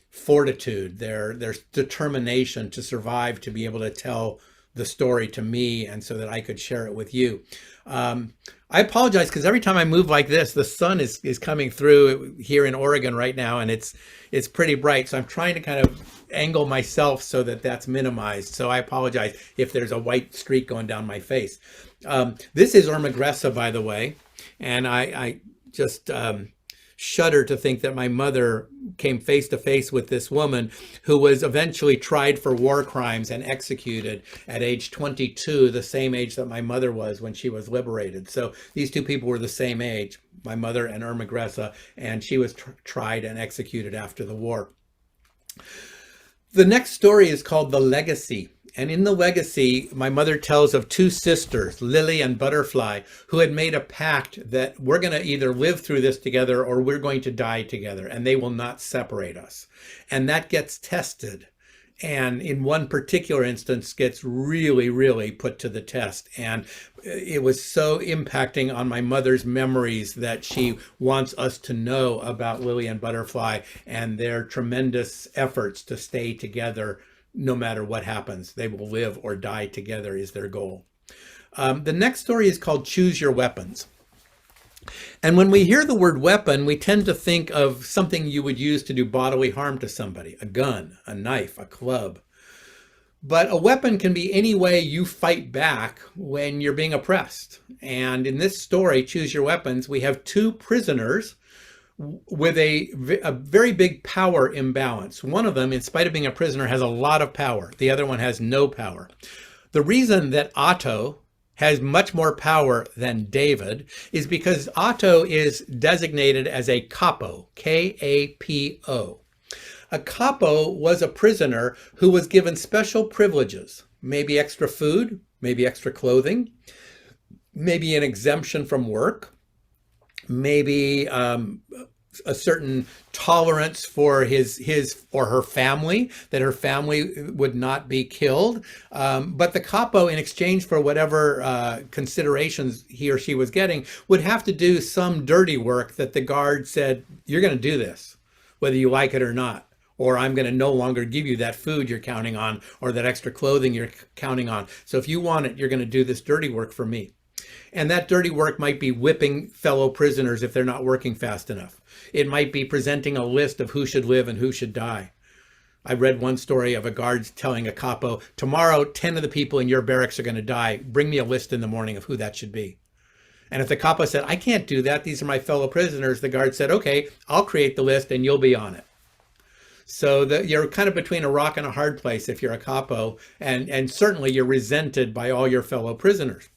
fortitude, their determination to survive, to be able to tell the story to me and so that I could share it with you. I apologize because every time I move like this, the sun is coming through here in Oregon right now, and it's pretty bright. So I'm trying to kind of angle myself so that that's minimized. So I apologize if there's a white streak going down my face. This is Irma Gressa, by the way, and I just shudder to think that my mother came face to face with this woman who was eventually tried for war crimes and executed at age 22, the same age that my mother was when she was liberated. So these two people were the same age, my mother and Irma Gressa, and she was tried and executed after the war. The next story is called The Legacy. And in The Legacy, my mother tells of two sisters, Lily and Butterfly, who had made a pact that we're going to either live through this together or we're going to die together, and they will not separate us. And that gets tested. And in one particular instance gets really, really put to the test. And it was so impacting on my mother's memories that she wants us to know about Lily and Butterfly and their tremendous efforts to stay together no matter what happens. They will live or die together is their goal. The next story is called Choose Your Weapons. And when we hear the word weapon, we tend to think of something you would use to do bodily harm to somebody, a gun, a knife, a club. But a weapon can be any way you fight back when you're being oppressed. And in this story, Choose Your Weapons, we have two prisoners with a very big power imbalance. One of them, in spite of being a prisoner, has a lot of power. The other one has no power. The reason that Otto has much more power than David is because Otto is designated as a capo, K-A-P-O. A capo was a prisoner who was given special privileges, maybe extra food, maybe extra clothing, maybe an exemption from work, maybe a certain tolerance for his or her family, that her family would not be killed. But the capo, in exchange for whatever considerations he or she was getting, would have to do some dirty work that the guard said, you're going to do this, whether you like it or not, or I'm going to no longer give you that food you're counting on or that extra clothing you're counting on. So if you want it, you're going to do this dirty work for me. And that dirty work might be whipping fellow prisoners if they're not working fast enough. It might be presenting a list of who should live and who should die. I read one story of a guard telling a capo, tomorrow 10 of the people in your barracks are going to die. Bring me a list in the morning of who that should be. And if the capo said, I can't do that, these are my fellow prisoners, the guard said, okay, I'll create the list and you'll be on it. So you're kind of between a rock and a hard place if you're a capo, and certainly you're resented by all your fellow prisoners.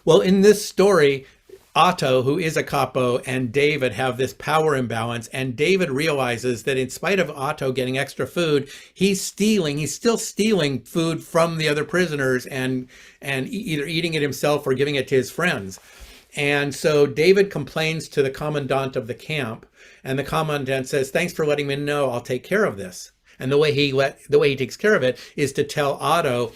Well, in this story, Otto, who is a capo, and David have this power imbalance, and David realizes that in spite of Otto getting extra food, he's still stealing food from the other prisoners and either eating it himself or giving it to his friends. And so David complains to the commandant of the camp, and the commandant says, thanks for letting me know, I'll take care of this. And the way he takes care of it is to tell Otto,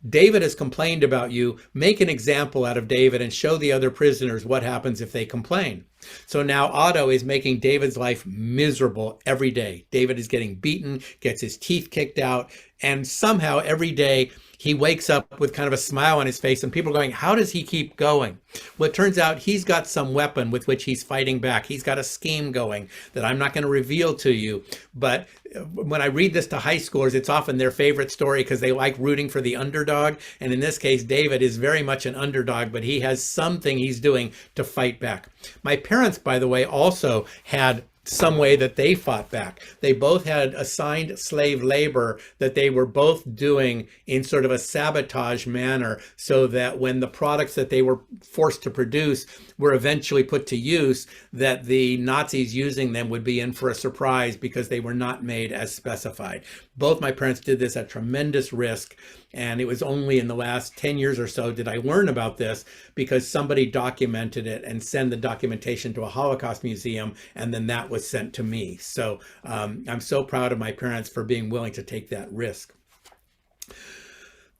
David has complained about you. Make an example out of David and show the other prisoners what happens if they complain. So now Otto is making David's life miserable every day. David is getting beaten, gets his teeth kicked out, and somehow every day he wakes up with kind of a smile on his face, and people are going, how does he keep going? Well, it turns out he's got some weapon with which he's fighting back. He's got a scheme going that I'm not going to reveal to you. But when I read this to high schoolers, it's often their favorite story because they like rooting for the underdog. And in this case, David is very much an underdog, but he has something he's doing to fight back. My parents, by the way, also had some way that they fought back. They both had assigned slave labor that they were both doing in sort of a sabotage manner, so that when the products that they were forced to produce were eventually put to use, that the Nazis using them would be in for a surprise because they were not made as specified. Both my parents did this at tremendous risk, and it was only in the last 10 years or so did I learn about this because somebody documented it and sent the documentation to a Holocaust museum, and then that was sent to me. So I'm so proud of my parents for being willing to take that risk.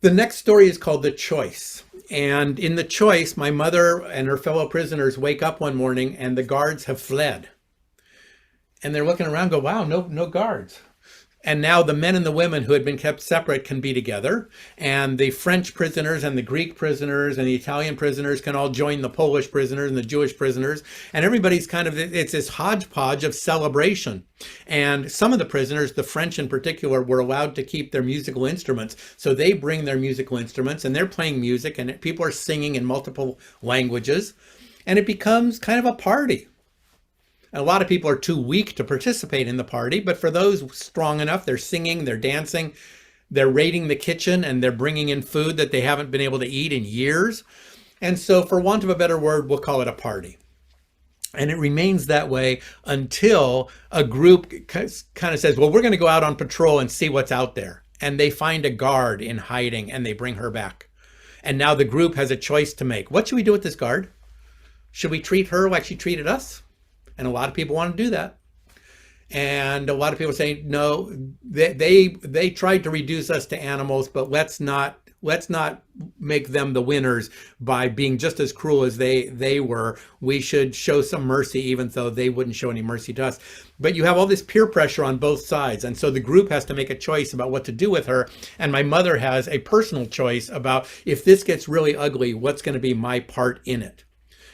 The next story is called The Choice. And in The Choice, my mother and her fellow prisoners wake up one morning and the guards have fled. And they're looking around, go, wow, no guards. And now the men and the women who had been kept separate can be together. And the French prisoners and the Greek prisoners and the Italian prisoners can all join the Polish prisoners and the Jewish prisoners. And everybody's kind of, it's this hodgepodge of celebration. And some of the prisoners, the French in particular, were allowed to keep their musical instruments. So they bring their musical instruments and they're playing music and people are singing in multiple languages. And it becomes kind of a party. A lot of people are too weak to participate in the party, but for those strong enough, they're singing, they're dancing, they're raiding the kitchen, and they're bringing in food that they haven't been able to eat in years. And so for want of a better word, we'll call it a party. And it remains that way until a group kind of says, well, we're going to go out on patrol and see what's out there. And they find a guard in hiding and they bring her back. And now the group has a choice to make. What should we do with this guard? Should we treat her like she treated us? And a lot of people want to do that. And a lot of people say, no, they tried to reduce us to animals, but let's not make them the winners by being just as cruel as they were. We should show some mercy, even though they wouldn't show any mercy to us. But you have all this peer pressure on both sides. And so the group has to make a choice about what to do with her. And my mother has a personal choice about, if this gets really ugly, what's going to be my part in it?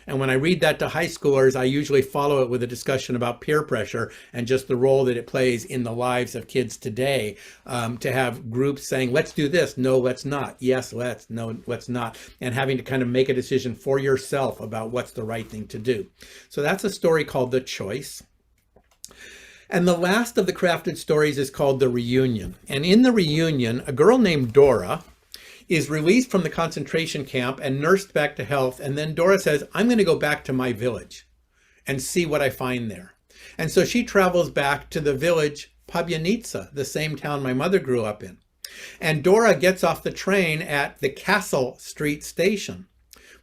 And when I read that to high schoolers, I usually follow it with a discussion about peer pressure and just the role that it plays in the lives of kids today, to have groups saying, let's do this. No, let's not. Yes, let's. No, let's not. And having to kind of make a decision for yourself about what's the right thing to do. So that's a story called The Choice. And the last of the crafted stories is called The Reunion. And in The Reunion, a girl named Dora is released from the concentration camp and nursed back to health. And then Dora says, I'm going to go back to my village and see what I find there. And so she travels back to the village Pabianica, the same town my mother grew up in. And Dora gets off the train at the Castle Street station,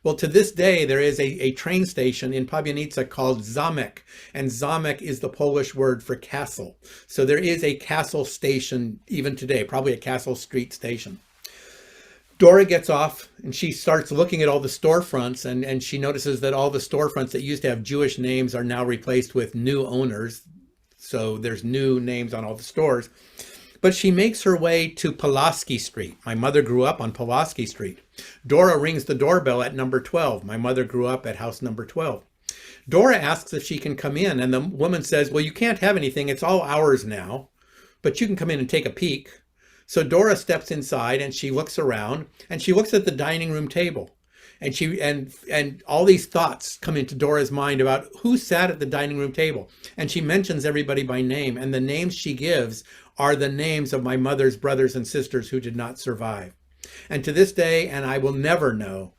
Well, to this day, there is a train station in Pabianice called Zamek, and Zamek is the Polish word for castle. So there is a castle station even today, probably a Castle Street station. Dora gets off and she starts looking at all the storefronts, and she notices that all the storefronts that used to have Jewish names are now replaced with new owners. So there's new names on all the stores. But she makes her way to Pulaski Street. My mother grew up on Pulaski Street. Dora rings the doorbell at number 12. My mother grew up at house number 12. Dora asks if she can come in, and the woman says, well, you can't have anything. It's all ours now, but you can come in and take a peek. So Dora steps inside and she looks around and she looks at the dining room table. And all these thoughts come into Dora's mind about who sat at the dining room table. And she mentions everybody by name, and the names she gives are the names of my mother's brothers and sisters who did not survive. And to this day, and I will never know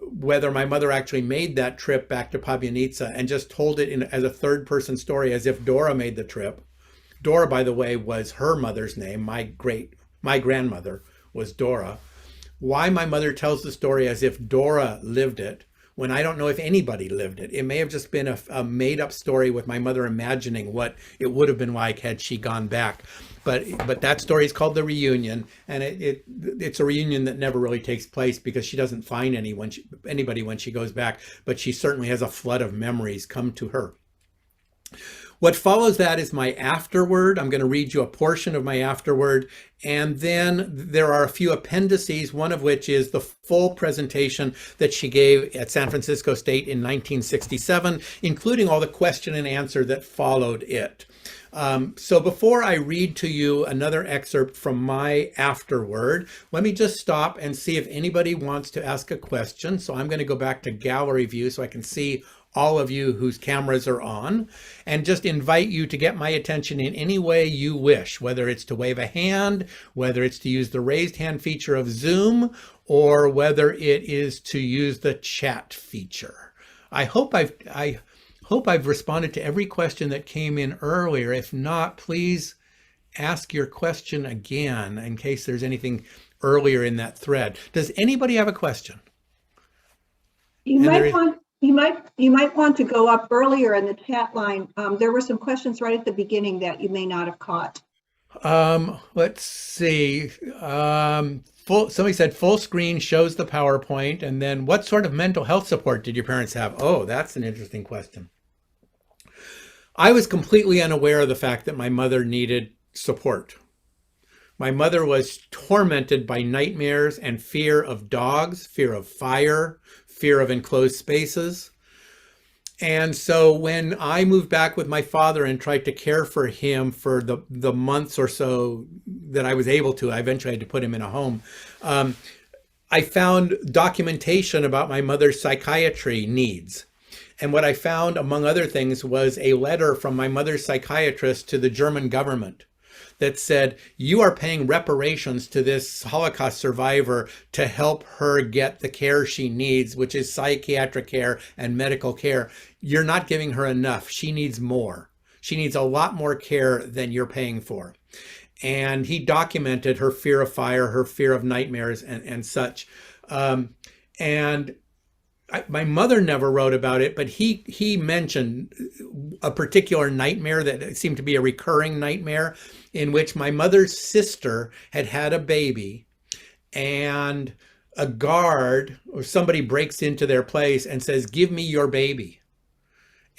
whether my mother actually made that trip back to Pabianice and just told it as a third person story as if Dora made the trip. Dora, by the way, was her mother's name. My grandmother was Dora. Why my mother tells the story as if Dora lived it, when I don't know if anybody lived it. It may have just been a made-up story with my mother imagining what it would have been like had she gone back. But that story is called The Reunion, and it's a reunion that never really takes place because she doesn't find anybody when she goes back, but she certainly has a flood of memories come to her. What follows that is my afterword. I'm going to read you a portion of my afterword, and then there are a few appendices, one of which is the full presentation that she gave at San Francisco State in 1967, including all the question and answer that followed it. So before I read to you another excerpt from my afterword, let me just stop and see if anybody wants to ask a question. So I'm going to go back to gallery view so I can see all of you whose cameras are on, and just invite you to get my attention in any way you wish, whether it's to wave a hand, whether it's to use the raised hand feature of Zoom, or whether it is to use the chat feature. I hope I've responded to every question that came in earlier. If not, please ask your question again in case there's anything earlier in that thread. Does anybody have a question? You might want to go up earlier in the chat line. There were some questions right at the beginning that you may not have caught. Let's see. Somebody said full screen shows the PowerPoint, and then what sort of mental health support did your parents have? Oh, that's an interesting question. I was completely unaware of the fact that my mother needed support. My mother was tormented by nightmares and fear of dogs, fear of fire, fear of enclosed spaces. And so when I moved back with my father and tried to care for him for the months or so that I was able to, I eventually had to put him in a home. I found documentation about my mother's psychiatry needs. And what I found, among other things, was a letter from my mother's psychiatrist to the German government that said, you are paying reparations to this Holocaust survivor to help her get the care she needs, which is psychiatric care and medical care. You're not giving her enough. She needs more. She needs a lot more care than you're paying for. And he documented her fear of fire, her fear of nightmares and such. My mother never wrote about it, but he mentioned a particular nightmare that seemed to be a recurring nightmare in which my mother's sister had had a baby, and a guard or somebody breaks into their place and says, give me your baby.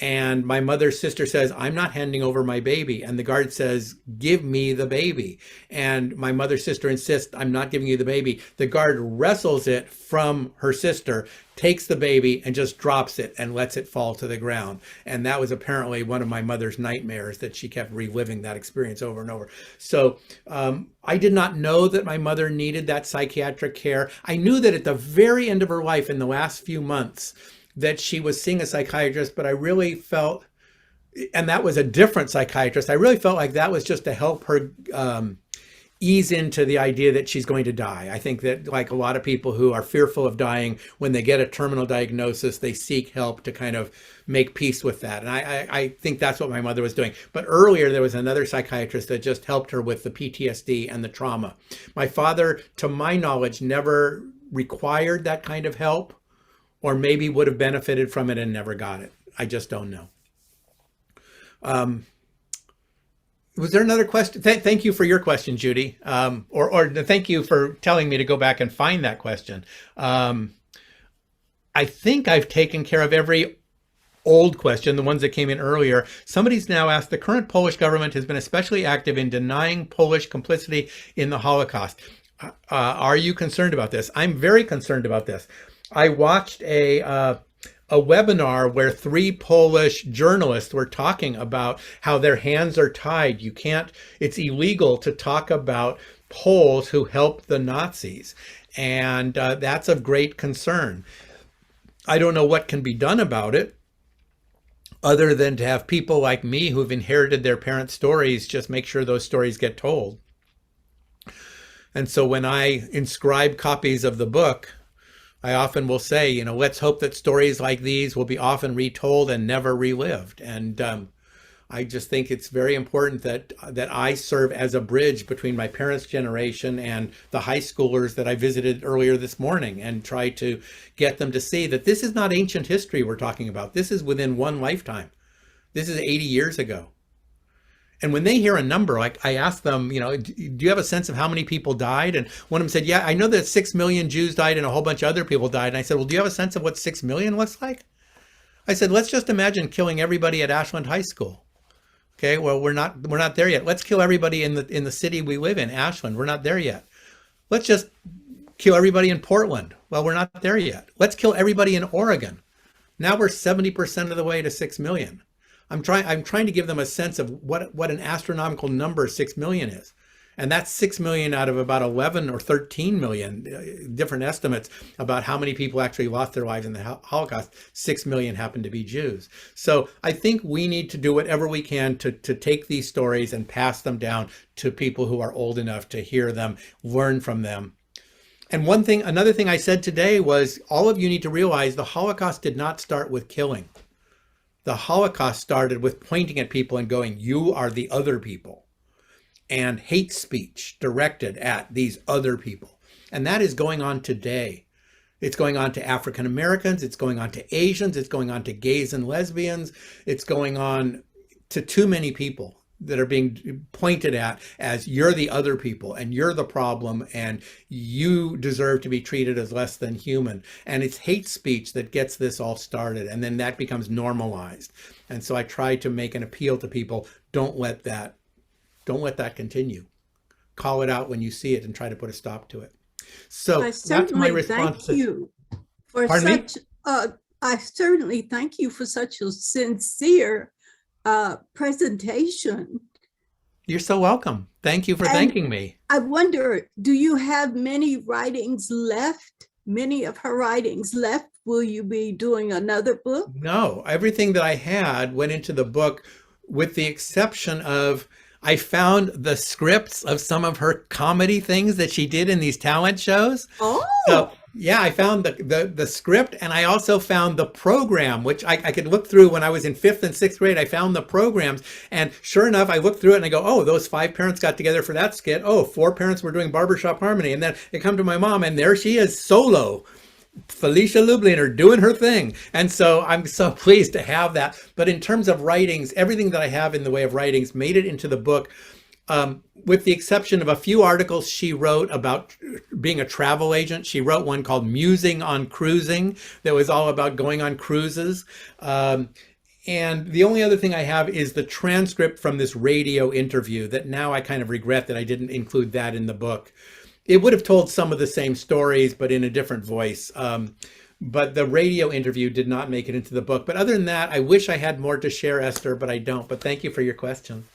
And my mother's sister says, I'm not handing over my baby. And the guard says, give me the baby. And my mother's sister insists, I'm not giving you the baby. The guard wrestles it from her sister, takes the baby and just drops it and lets it fall to the ground. And that was apparently one of my mother's nightmares, that she kept reliving that experience over and over. So I did not know that my mother needed that psychiatric care. I knew that at the very end of her life, in the last few months, that she was seeing a psychiatrist, but I really felt, and that was a different psychiatrist, I really felt like that was just to help her ease into the idea that she's going to die. I think that, like a lot of people who are fearful of dying, when they get a terminal diagnosis, they seek help to kind of make peace with that. And I think that's what my mother was doing. But earlier, there was another psychiatrist that just helped her with the PTSD and the trauma. My father, to my knowledge, never required that kind of help or maybe would have benefited from it and never got it. I just don't know. Was there another question? Thank you for your question, Judy. Or thank you for telling me to go back and find that question. I think I've taken care of every old question, the ones that came in earlier. Somebody's now asked, the current Polish government has been especially active in denying Polish complicity in the Holocaust. Are you concerned about this? I'm very concerned about this. I watched a webinar where 3 Polish journalists were talking about how their hands are tied. It's illegal to talk about Poles who helped the Nazis. And that's of great concern. I don't know what can be done about it, other than to have people like me who've inherited their parents' stories just make sure those stories get told. And so when I inscribe copies of the book, I often will say, let's hope that stories like these will be often retold and never relived. And I just think it's very important that I serve as a bridge between my parents' generation and the high schoolers that I visited earlier this morning, and try to get them to see that this is not ancient history we're talking about. This is within one lifetime. This is 80 years ago. And when they hear a number, like I asked them, do you have a sense of how many people died? And one of them said, yeah, I know that 6 million Jews died and a whole bunch of other people died. And I said, well, do you have a sense of what 6 million looks like? I said, let's just imagine killing everybody at Ashland High School. Okay, well, we're not there yet. Let's kill everybody in the city we live in, Ashland. We're not there yet. Let's just kill everybody in Portland. Well, we're not there yet. Let's kill everybody in Oregon. Now we're 70% of the way to 6 million. I'm trying to give them a sense of what an astronomical number 6 million is. And that's 6 million out of about 11 or 13 million, different estimates about how many people actually lost their lives in the Holocaust. 6 million happened to be Jews. So I think we need to do whatever we can to take these stories and pass them down to people who are old enough to hear them, learn from them. And another thing I said today was, all of you need to realize the Holocaust did not start with killing. The Holocaust started with pointing at people and going, you are the other people, and hate speech directed at these other people. And that is going on today. It's going on to African Americans. It's going on to Asians. It's going on to gays and lesbians. It's going on to too many people that are being pointed at as, you're the other people and you're the problem and you deserve to be treated as less than human. And it's hate speech that gets this all started, and then that becomes normalized. And so I try to make an appeal to people, don't let that continue. Call it out when you see it and try to put a stop to it. So that's my response. Thank you for such. I certainly thank you for such a sincere presentation. You're so welcome. Thank you for thanking me. I wonder, do you have many writings left? Many of her writings left? Will you be doing another book? No, everything that I had went into the book, with the exception of, I found the scripts of some of her comedy things that she did in these talent shows. Oh. So, yeah, I found the script, and I also found the program, which I could look through when I was in 5th and 6th grade. I found the programs, and sure enough, I looked through it and I go, oh, those 5 parents got together for that skit. Oh, 4 parents were doing barbershop harmony. And then I come to my mom, and there she is, solo, Felicia Lubliner, doing her thing. And so I'm so pleased to have that. But in terms of writings, everything that I have in the way of writings made it into the book. With the exception of a few articles she wrote about being a travel agent. She wrote one called Musing on Cruising that was all about going on cruises. And the only other thing I have is the transcript from this radio interview that now I kind of regret that I didn't include that in the book. It would have told some of the same stories, but in a different voice. But the radio interview did not make it into the book. But other than that, I wish I had more to share, Esther, but I don't. But thank you for your question.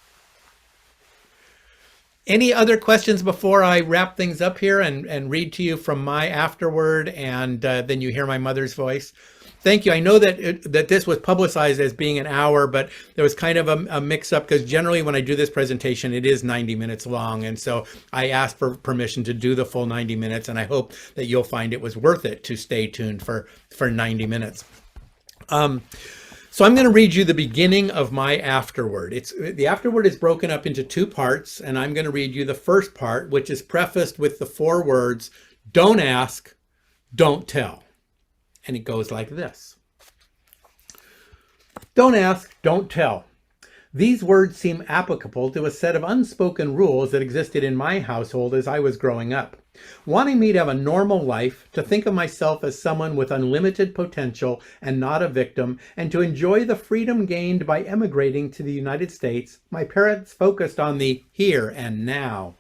Any other questions before I wrap things up here and read to you from my afterword, and then you hear my mother's voice? Thank you. I know that this was publicized as being an hour, but there was kind of a mix-up, because generally when I do this presentation, it is 90 minutes long. And so I asked for permission to do the full 90 minutes, and I hope that you'll find it was worth it to stay tuned for 90 minutes. So I'm going to read you the beginning of my afterword. The afterword is broken up into 2 parts, and I'm going to read you the first part, which is prefaced with the 4 words, don't ask, don't tell. And it goes like this. Don't ask, don't tell. These words seem applicable to a set of unspoken rules that existed in my household as I was growing up. Wanting me to have a normal life, to think of myself as someone with unlimited potential and not a victim, and to enjoy the freedom gained by emigrating to the United States, my parents focused on the here and now,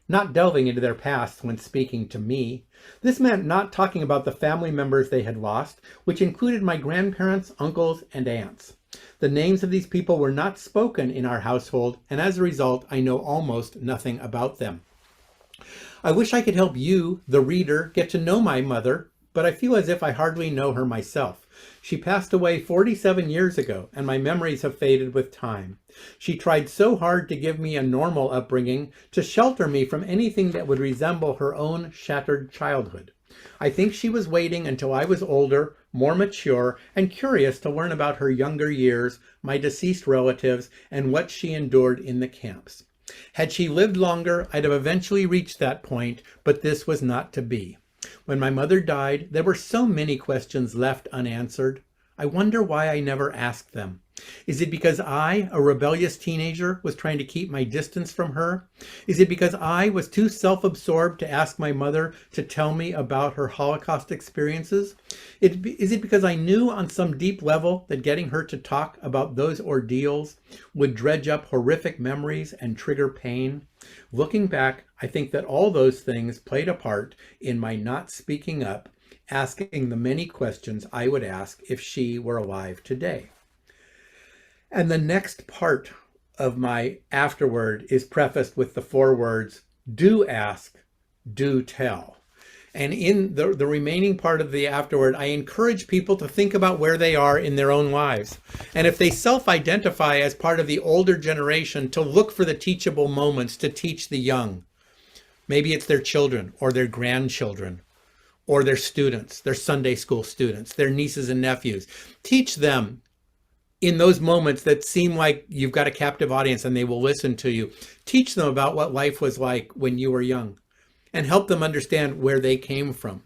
not delving into their past when speaking to me. This meant not talking about the family members they had lost, which included my grandparents, uncles, and aunts. The names of these people were not spoken in our household, and as a result, I know almost nothing about them. I wish I could help you, the reader, get to know my mother, but I feel as if I hardly know her myself. She passed away 47 years ago, and my memories have faded with time. She tried so hard to give me a normal upbringing, to shelter me from anything that would resemble her own shattered childhood. I think she was waiting until I was older, more mature, and curious to learn about her younger years, my deceased relatives, and what she endured in the camps. Had she lived longer, I'd have eventually reached that point, but this was not to be. When my mother died, there were so many questions left unanswered. I wonder why I never asked them. Is it because I, a rebellious teenager, was trying to keep my distance from her? Is it because I was too self-absorbed to ask my mother to tell me about her Holocaust experiences? Is it because I knew on some deep level that getting her to talk about those ordeals would dredge up horrific memories and trigger pain? Looking back, I think that all those things played a part in my not speaking up, asking the many questions I would ask if she were alive today. And the next part of my afterword is prefaced with the 4 words, do ask, do tell. And in the remaining part of the afterword, I encourage people to think about where they are in their own lives. And if they self-identify as part of the older generation, to look for the teachable moments to teach the young. Maybe it's their children or their grandchildren or their students, their Sunday school students, their nieces and nephews. Teach them in those moments that seem like you've got a captive audience and they will listen to you. Teach them about what life was like when you were young and help them understand where they came from.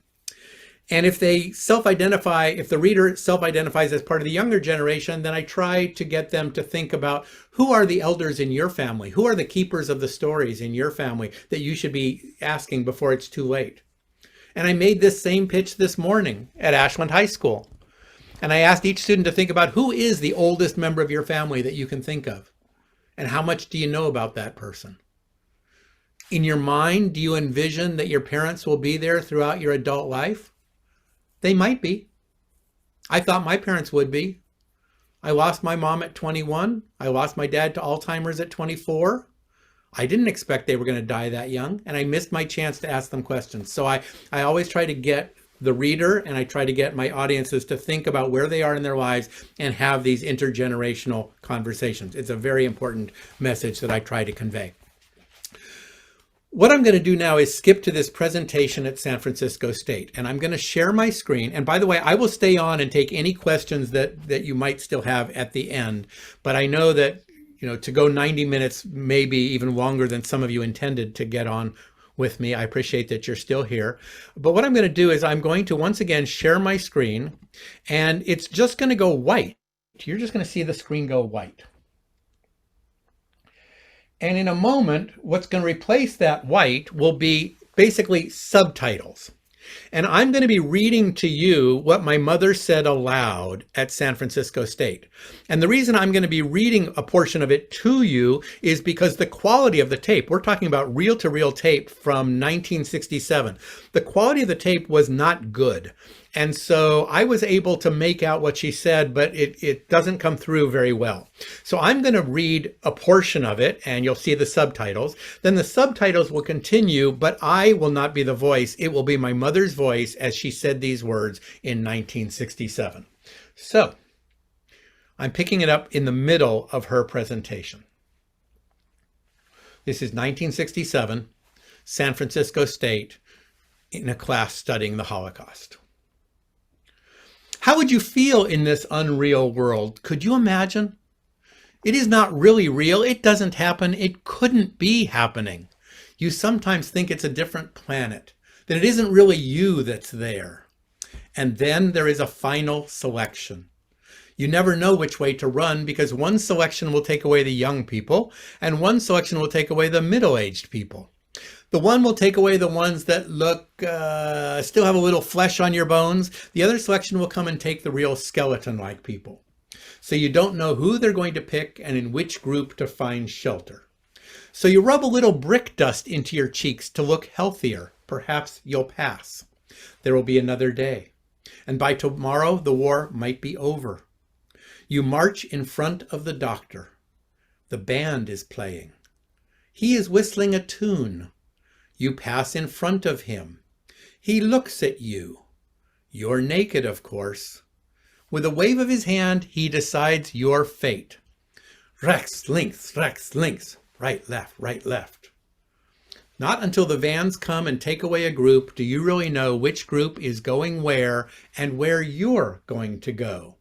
And if they self-identify, if the reader self-identifies as part of the younger generation, then I try to get them to think about who are the elders in your family? Who are the keepers of the stories in your family that you should be asking before it's too late? And I made this same pitch this morning at Ashland High School. And I asked each student to think about who is the oldest member of your family that you can think of? And how much do you know about that person? In your mind, do you envision that your parents will be there throughout your adult life? They might be. I thought my parents would be. I lost my mom at 21. I lost my dad to Alzheimer's at 24. I didn't expect they were going to die that young, and I missed my chance to ask them questions. So I always try to get the reader and I try to get my audiences to think about where they are in their lives and have these intergenerational conversations. It's a very important message that I try to convey. What I'm going to do now is skip to this presentation at San Francisco State, and I'm going to share my screen. And by the way, I will stay on and take any questions that you might still have at the end. But I know that, to go 90 minutes, maybe even longer than some of you intended to get on with me. I appreciate that you're still here. But what I'm going to do is I'm going to once again share my screen, and it's just going to go white. You're just going to see the screen go white. And in a moment, what's going to replace that white will be basically subtitles. And I'm going to be reading to you what my mother said aloud at San Francisco State. And the reason I'm going to be reading a portion of it to you is because the quality of the tape, we're talking about reel-to-reel tape from 1967. The quality of the tape was not good. And so I was able to make out what she said, but it doesn't come through very well. So I'm going to read a portion of it, and you'll see the subtitles. Then the subtitles will continue, but I will not be the voice. It will be my mother's voice as she said these words in 1967. So I'm picking it up in the middle of her presentation. This is 1967, San Francisco State, in a class studying the Holocaust. How would you feel in this unreal world? Could you imagine? It is not really real. It doesn't happen. It couldn't be happening. You sometimes think it's a different planet, that it isn't really you that's there. And then there is a final selection. You never know which way to run because one selection will take away the young people and one selection will take away the middle-aged people. The one will take away the ones that look, still have a little flesh on your bones. The other selection will come and take the real skeleton-like people. So you don't know who they're going to pick and in which group to find shelter. So you rub a little brick dust into your cheeks to look healthier. Perhaps you'll pass. There will be another day. And by tomorrow, the war might be over. You march in front of the doctor. The band is playing. He is whistling a tune. You pass in front of him. He looks at you. You're naked, of course. With a wave of his hand, he decides your fate. Rechts, links, right, left. Not until the vans come and take away a group do you really know which group is going where and where you're going to go.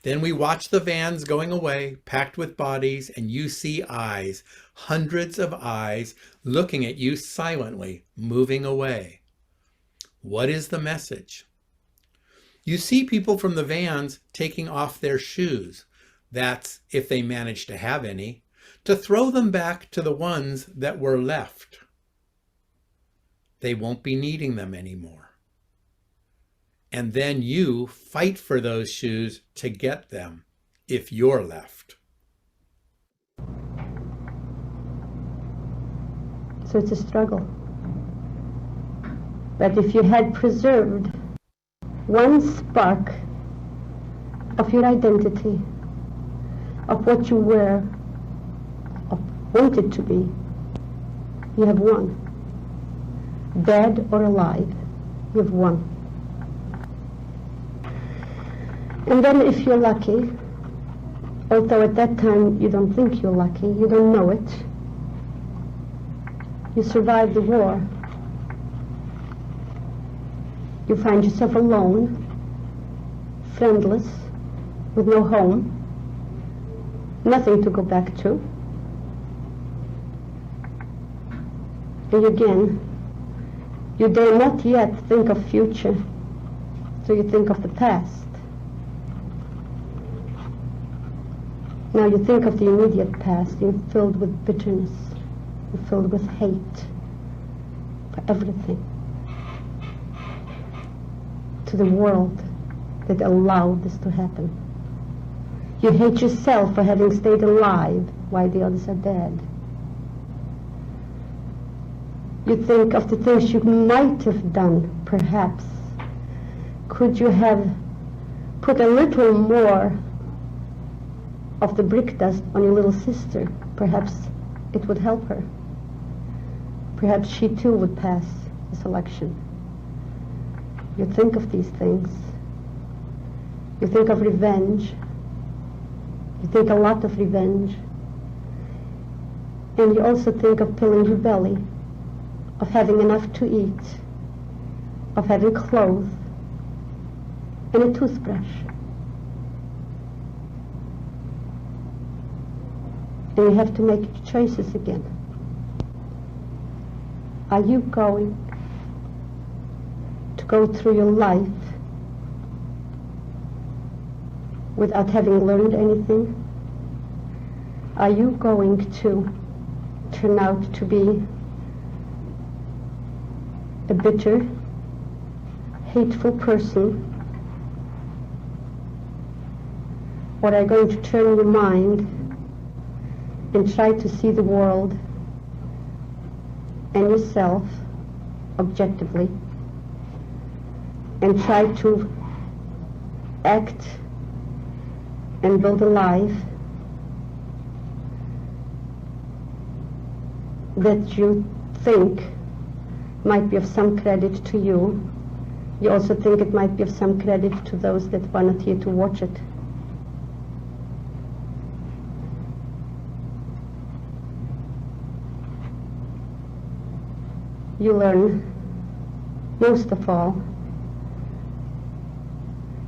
Then we watch the vans going away, packed with bodies, and you see eyes, hundreds of eyes, looking at you silently, moving away. What is the message? You see people from the vans taking off their shoes. That's if they manage to have any, to throw them back to the ones that were left. They won't be needing them anymore. And then you fight for those shoes to get them if you're left. So it's a struggle. But if you had preserved one spark of your identity, of what you were, of wanted to be, you have won. Dead or alive, you have won. And then if you're lucky, although at that time you don't think you're lucky, you don't know it, you survive the war, you find yourself alone, friendless, with no home, nothing to go back to. And again, you dare not yet think of future, so you think of the past. Now you think of the immediate past, you're filled with bitterness, you're filled with hate for everything. To the world that allowed this to happen. You hate yourself for having stayed alive while the others are dead. You think of the things you might have done, perhaps. Could you have put a little more of the brick dust on your little sister? Perhaps it would help her. Perhaps she too would pass this election. You think of these things. You think of revenge. You think a lot of revenge. And you also think of filling your belly, of having enough to eat, of having clothes, and a toothbrush. And you have to make choices again. Are you going to go through your life without having learned anything? Are you going to turn out to be a bitter, hateful person? Or are you going to turn your mind and try to see the world and yourself objectively and try to act and build a life that you think might be of some credit to you? You also think it might be of some credit to those that were not here to watch it. You learn, most of all,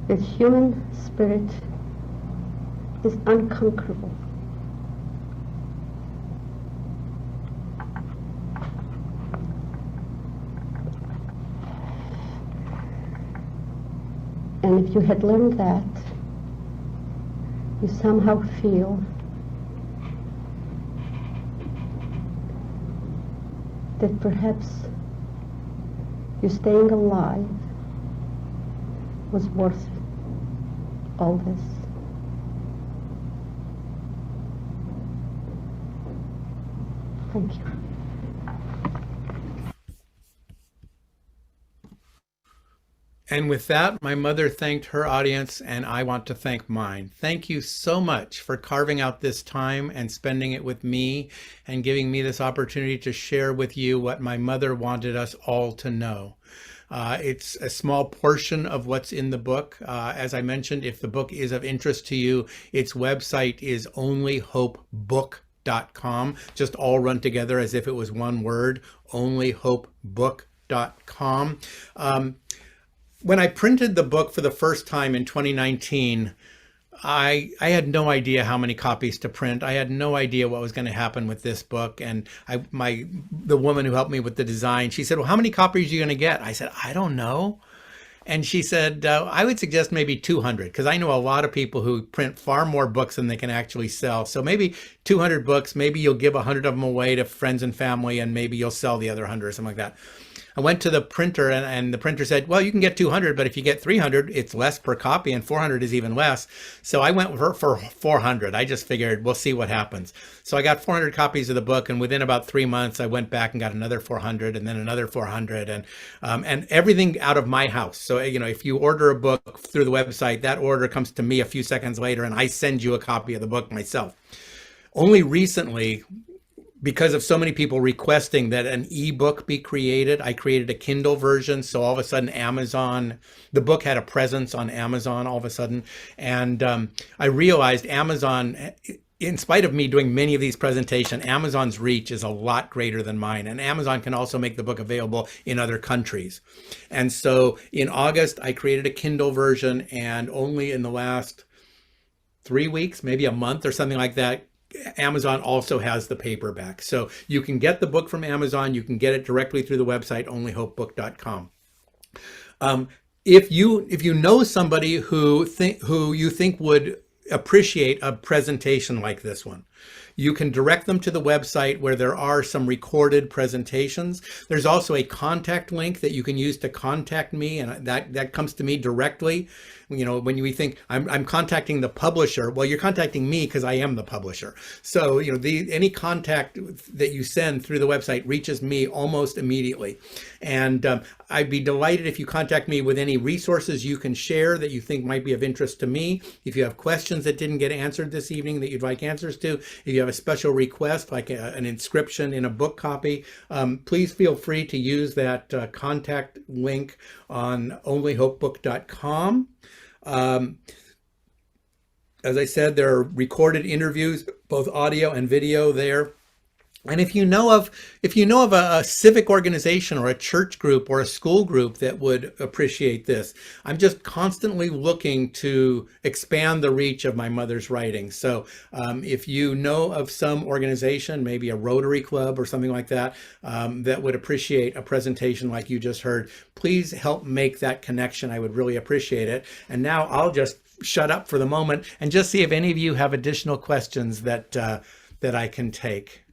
that human spirit is unconquerable. And if you had learned that, you somehow feel that perhaps you staying alive was worth all this. Thank you. And with that, my mother thanked her audience, and I want to thank mine. Thank you so much for carving out this time and spending it with me and giving me this opportunity to share with you what my mother wanted us all to know. It's a small portion of what's in the book. As I mentioned, if the book is of interest to you, its website is onlyhopebook.com, just all run together as if it was one word, onlyhopebook.com. When I printed the book for the first time in 2019, I had no idea how many copies to print. I had no idea what was going to happen with this book. And the woman who helped me with the design, she said, well, how many copies are you going to get? I said, I don't know. And she said, I would suggest maybe 200, because I know a lot of people who print far more books than they can actually sell. So maybe 200 books, maybe you'll give 100 of them away to friends and family, and maybe you'll sell the other 100 or something like that. I went to the printer and the printer said, well, you can get 200, but if you get 300, it's less per copy, and 400 is even less. So I went for 400. I just figured we'll see what happens. So I got 400 copies of the book, and within about 3 months, I went back and got another 400 and then another 400 and everything out of my house. So, if you order a book through the website, that order comes to me a few seconds later, and I send you a copy of the book myself. Only recently, because of so many people requesting that an ebook be created, I created a Kindle version. So all of a sudden the book had a presence on Amazon all of a sudden. And I realized Amazon, in spite of me doing many of these presentations, Amazon's reach is a lot greater than mine. And Amazon can also make the book available in other countries. And so in August, I created a Kindle version, and only in the last 3 weeks, maybe a month or something like that, Amazon also has the paperback. So you can get the book from Amazon. You can get it directly through the website, onlyhopebook.com. If you know somebody who you think would appreciate a presentation like this one, you can direct them to the website where there are some recorded presentations. There's also a contact link that you can use to contact me, and that comes to me directly. When you think I'm contacting the publisher, well, you're contacting me because I am the publisher. So, any contact that you send through the website reaches me almost immediately. And I'd be delighted if you contact me with any resources you can share that you think might be of interest to me. If you have questions that didn't get answered this evening that you'd like answers to, if you have a special request like an inscription in a book copy, please feel free to use that contact link on onlyhopebook.com. As I said, there are recorded interviews, both audio and video there. And if you know of a civic organization or a church group or a school group that would appreciate this, I'm just constantly looking to expand the reach of my mother's writings. So if you know of some organization, maybe a Rotary Club or something like that, that would appreciate a presentation like you just heard, please help make that connection. I would really appreciate it. And now I'll just shut up for the moment and just see if any of you have additional questions that I can take.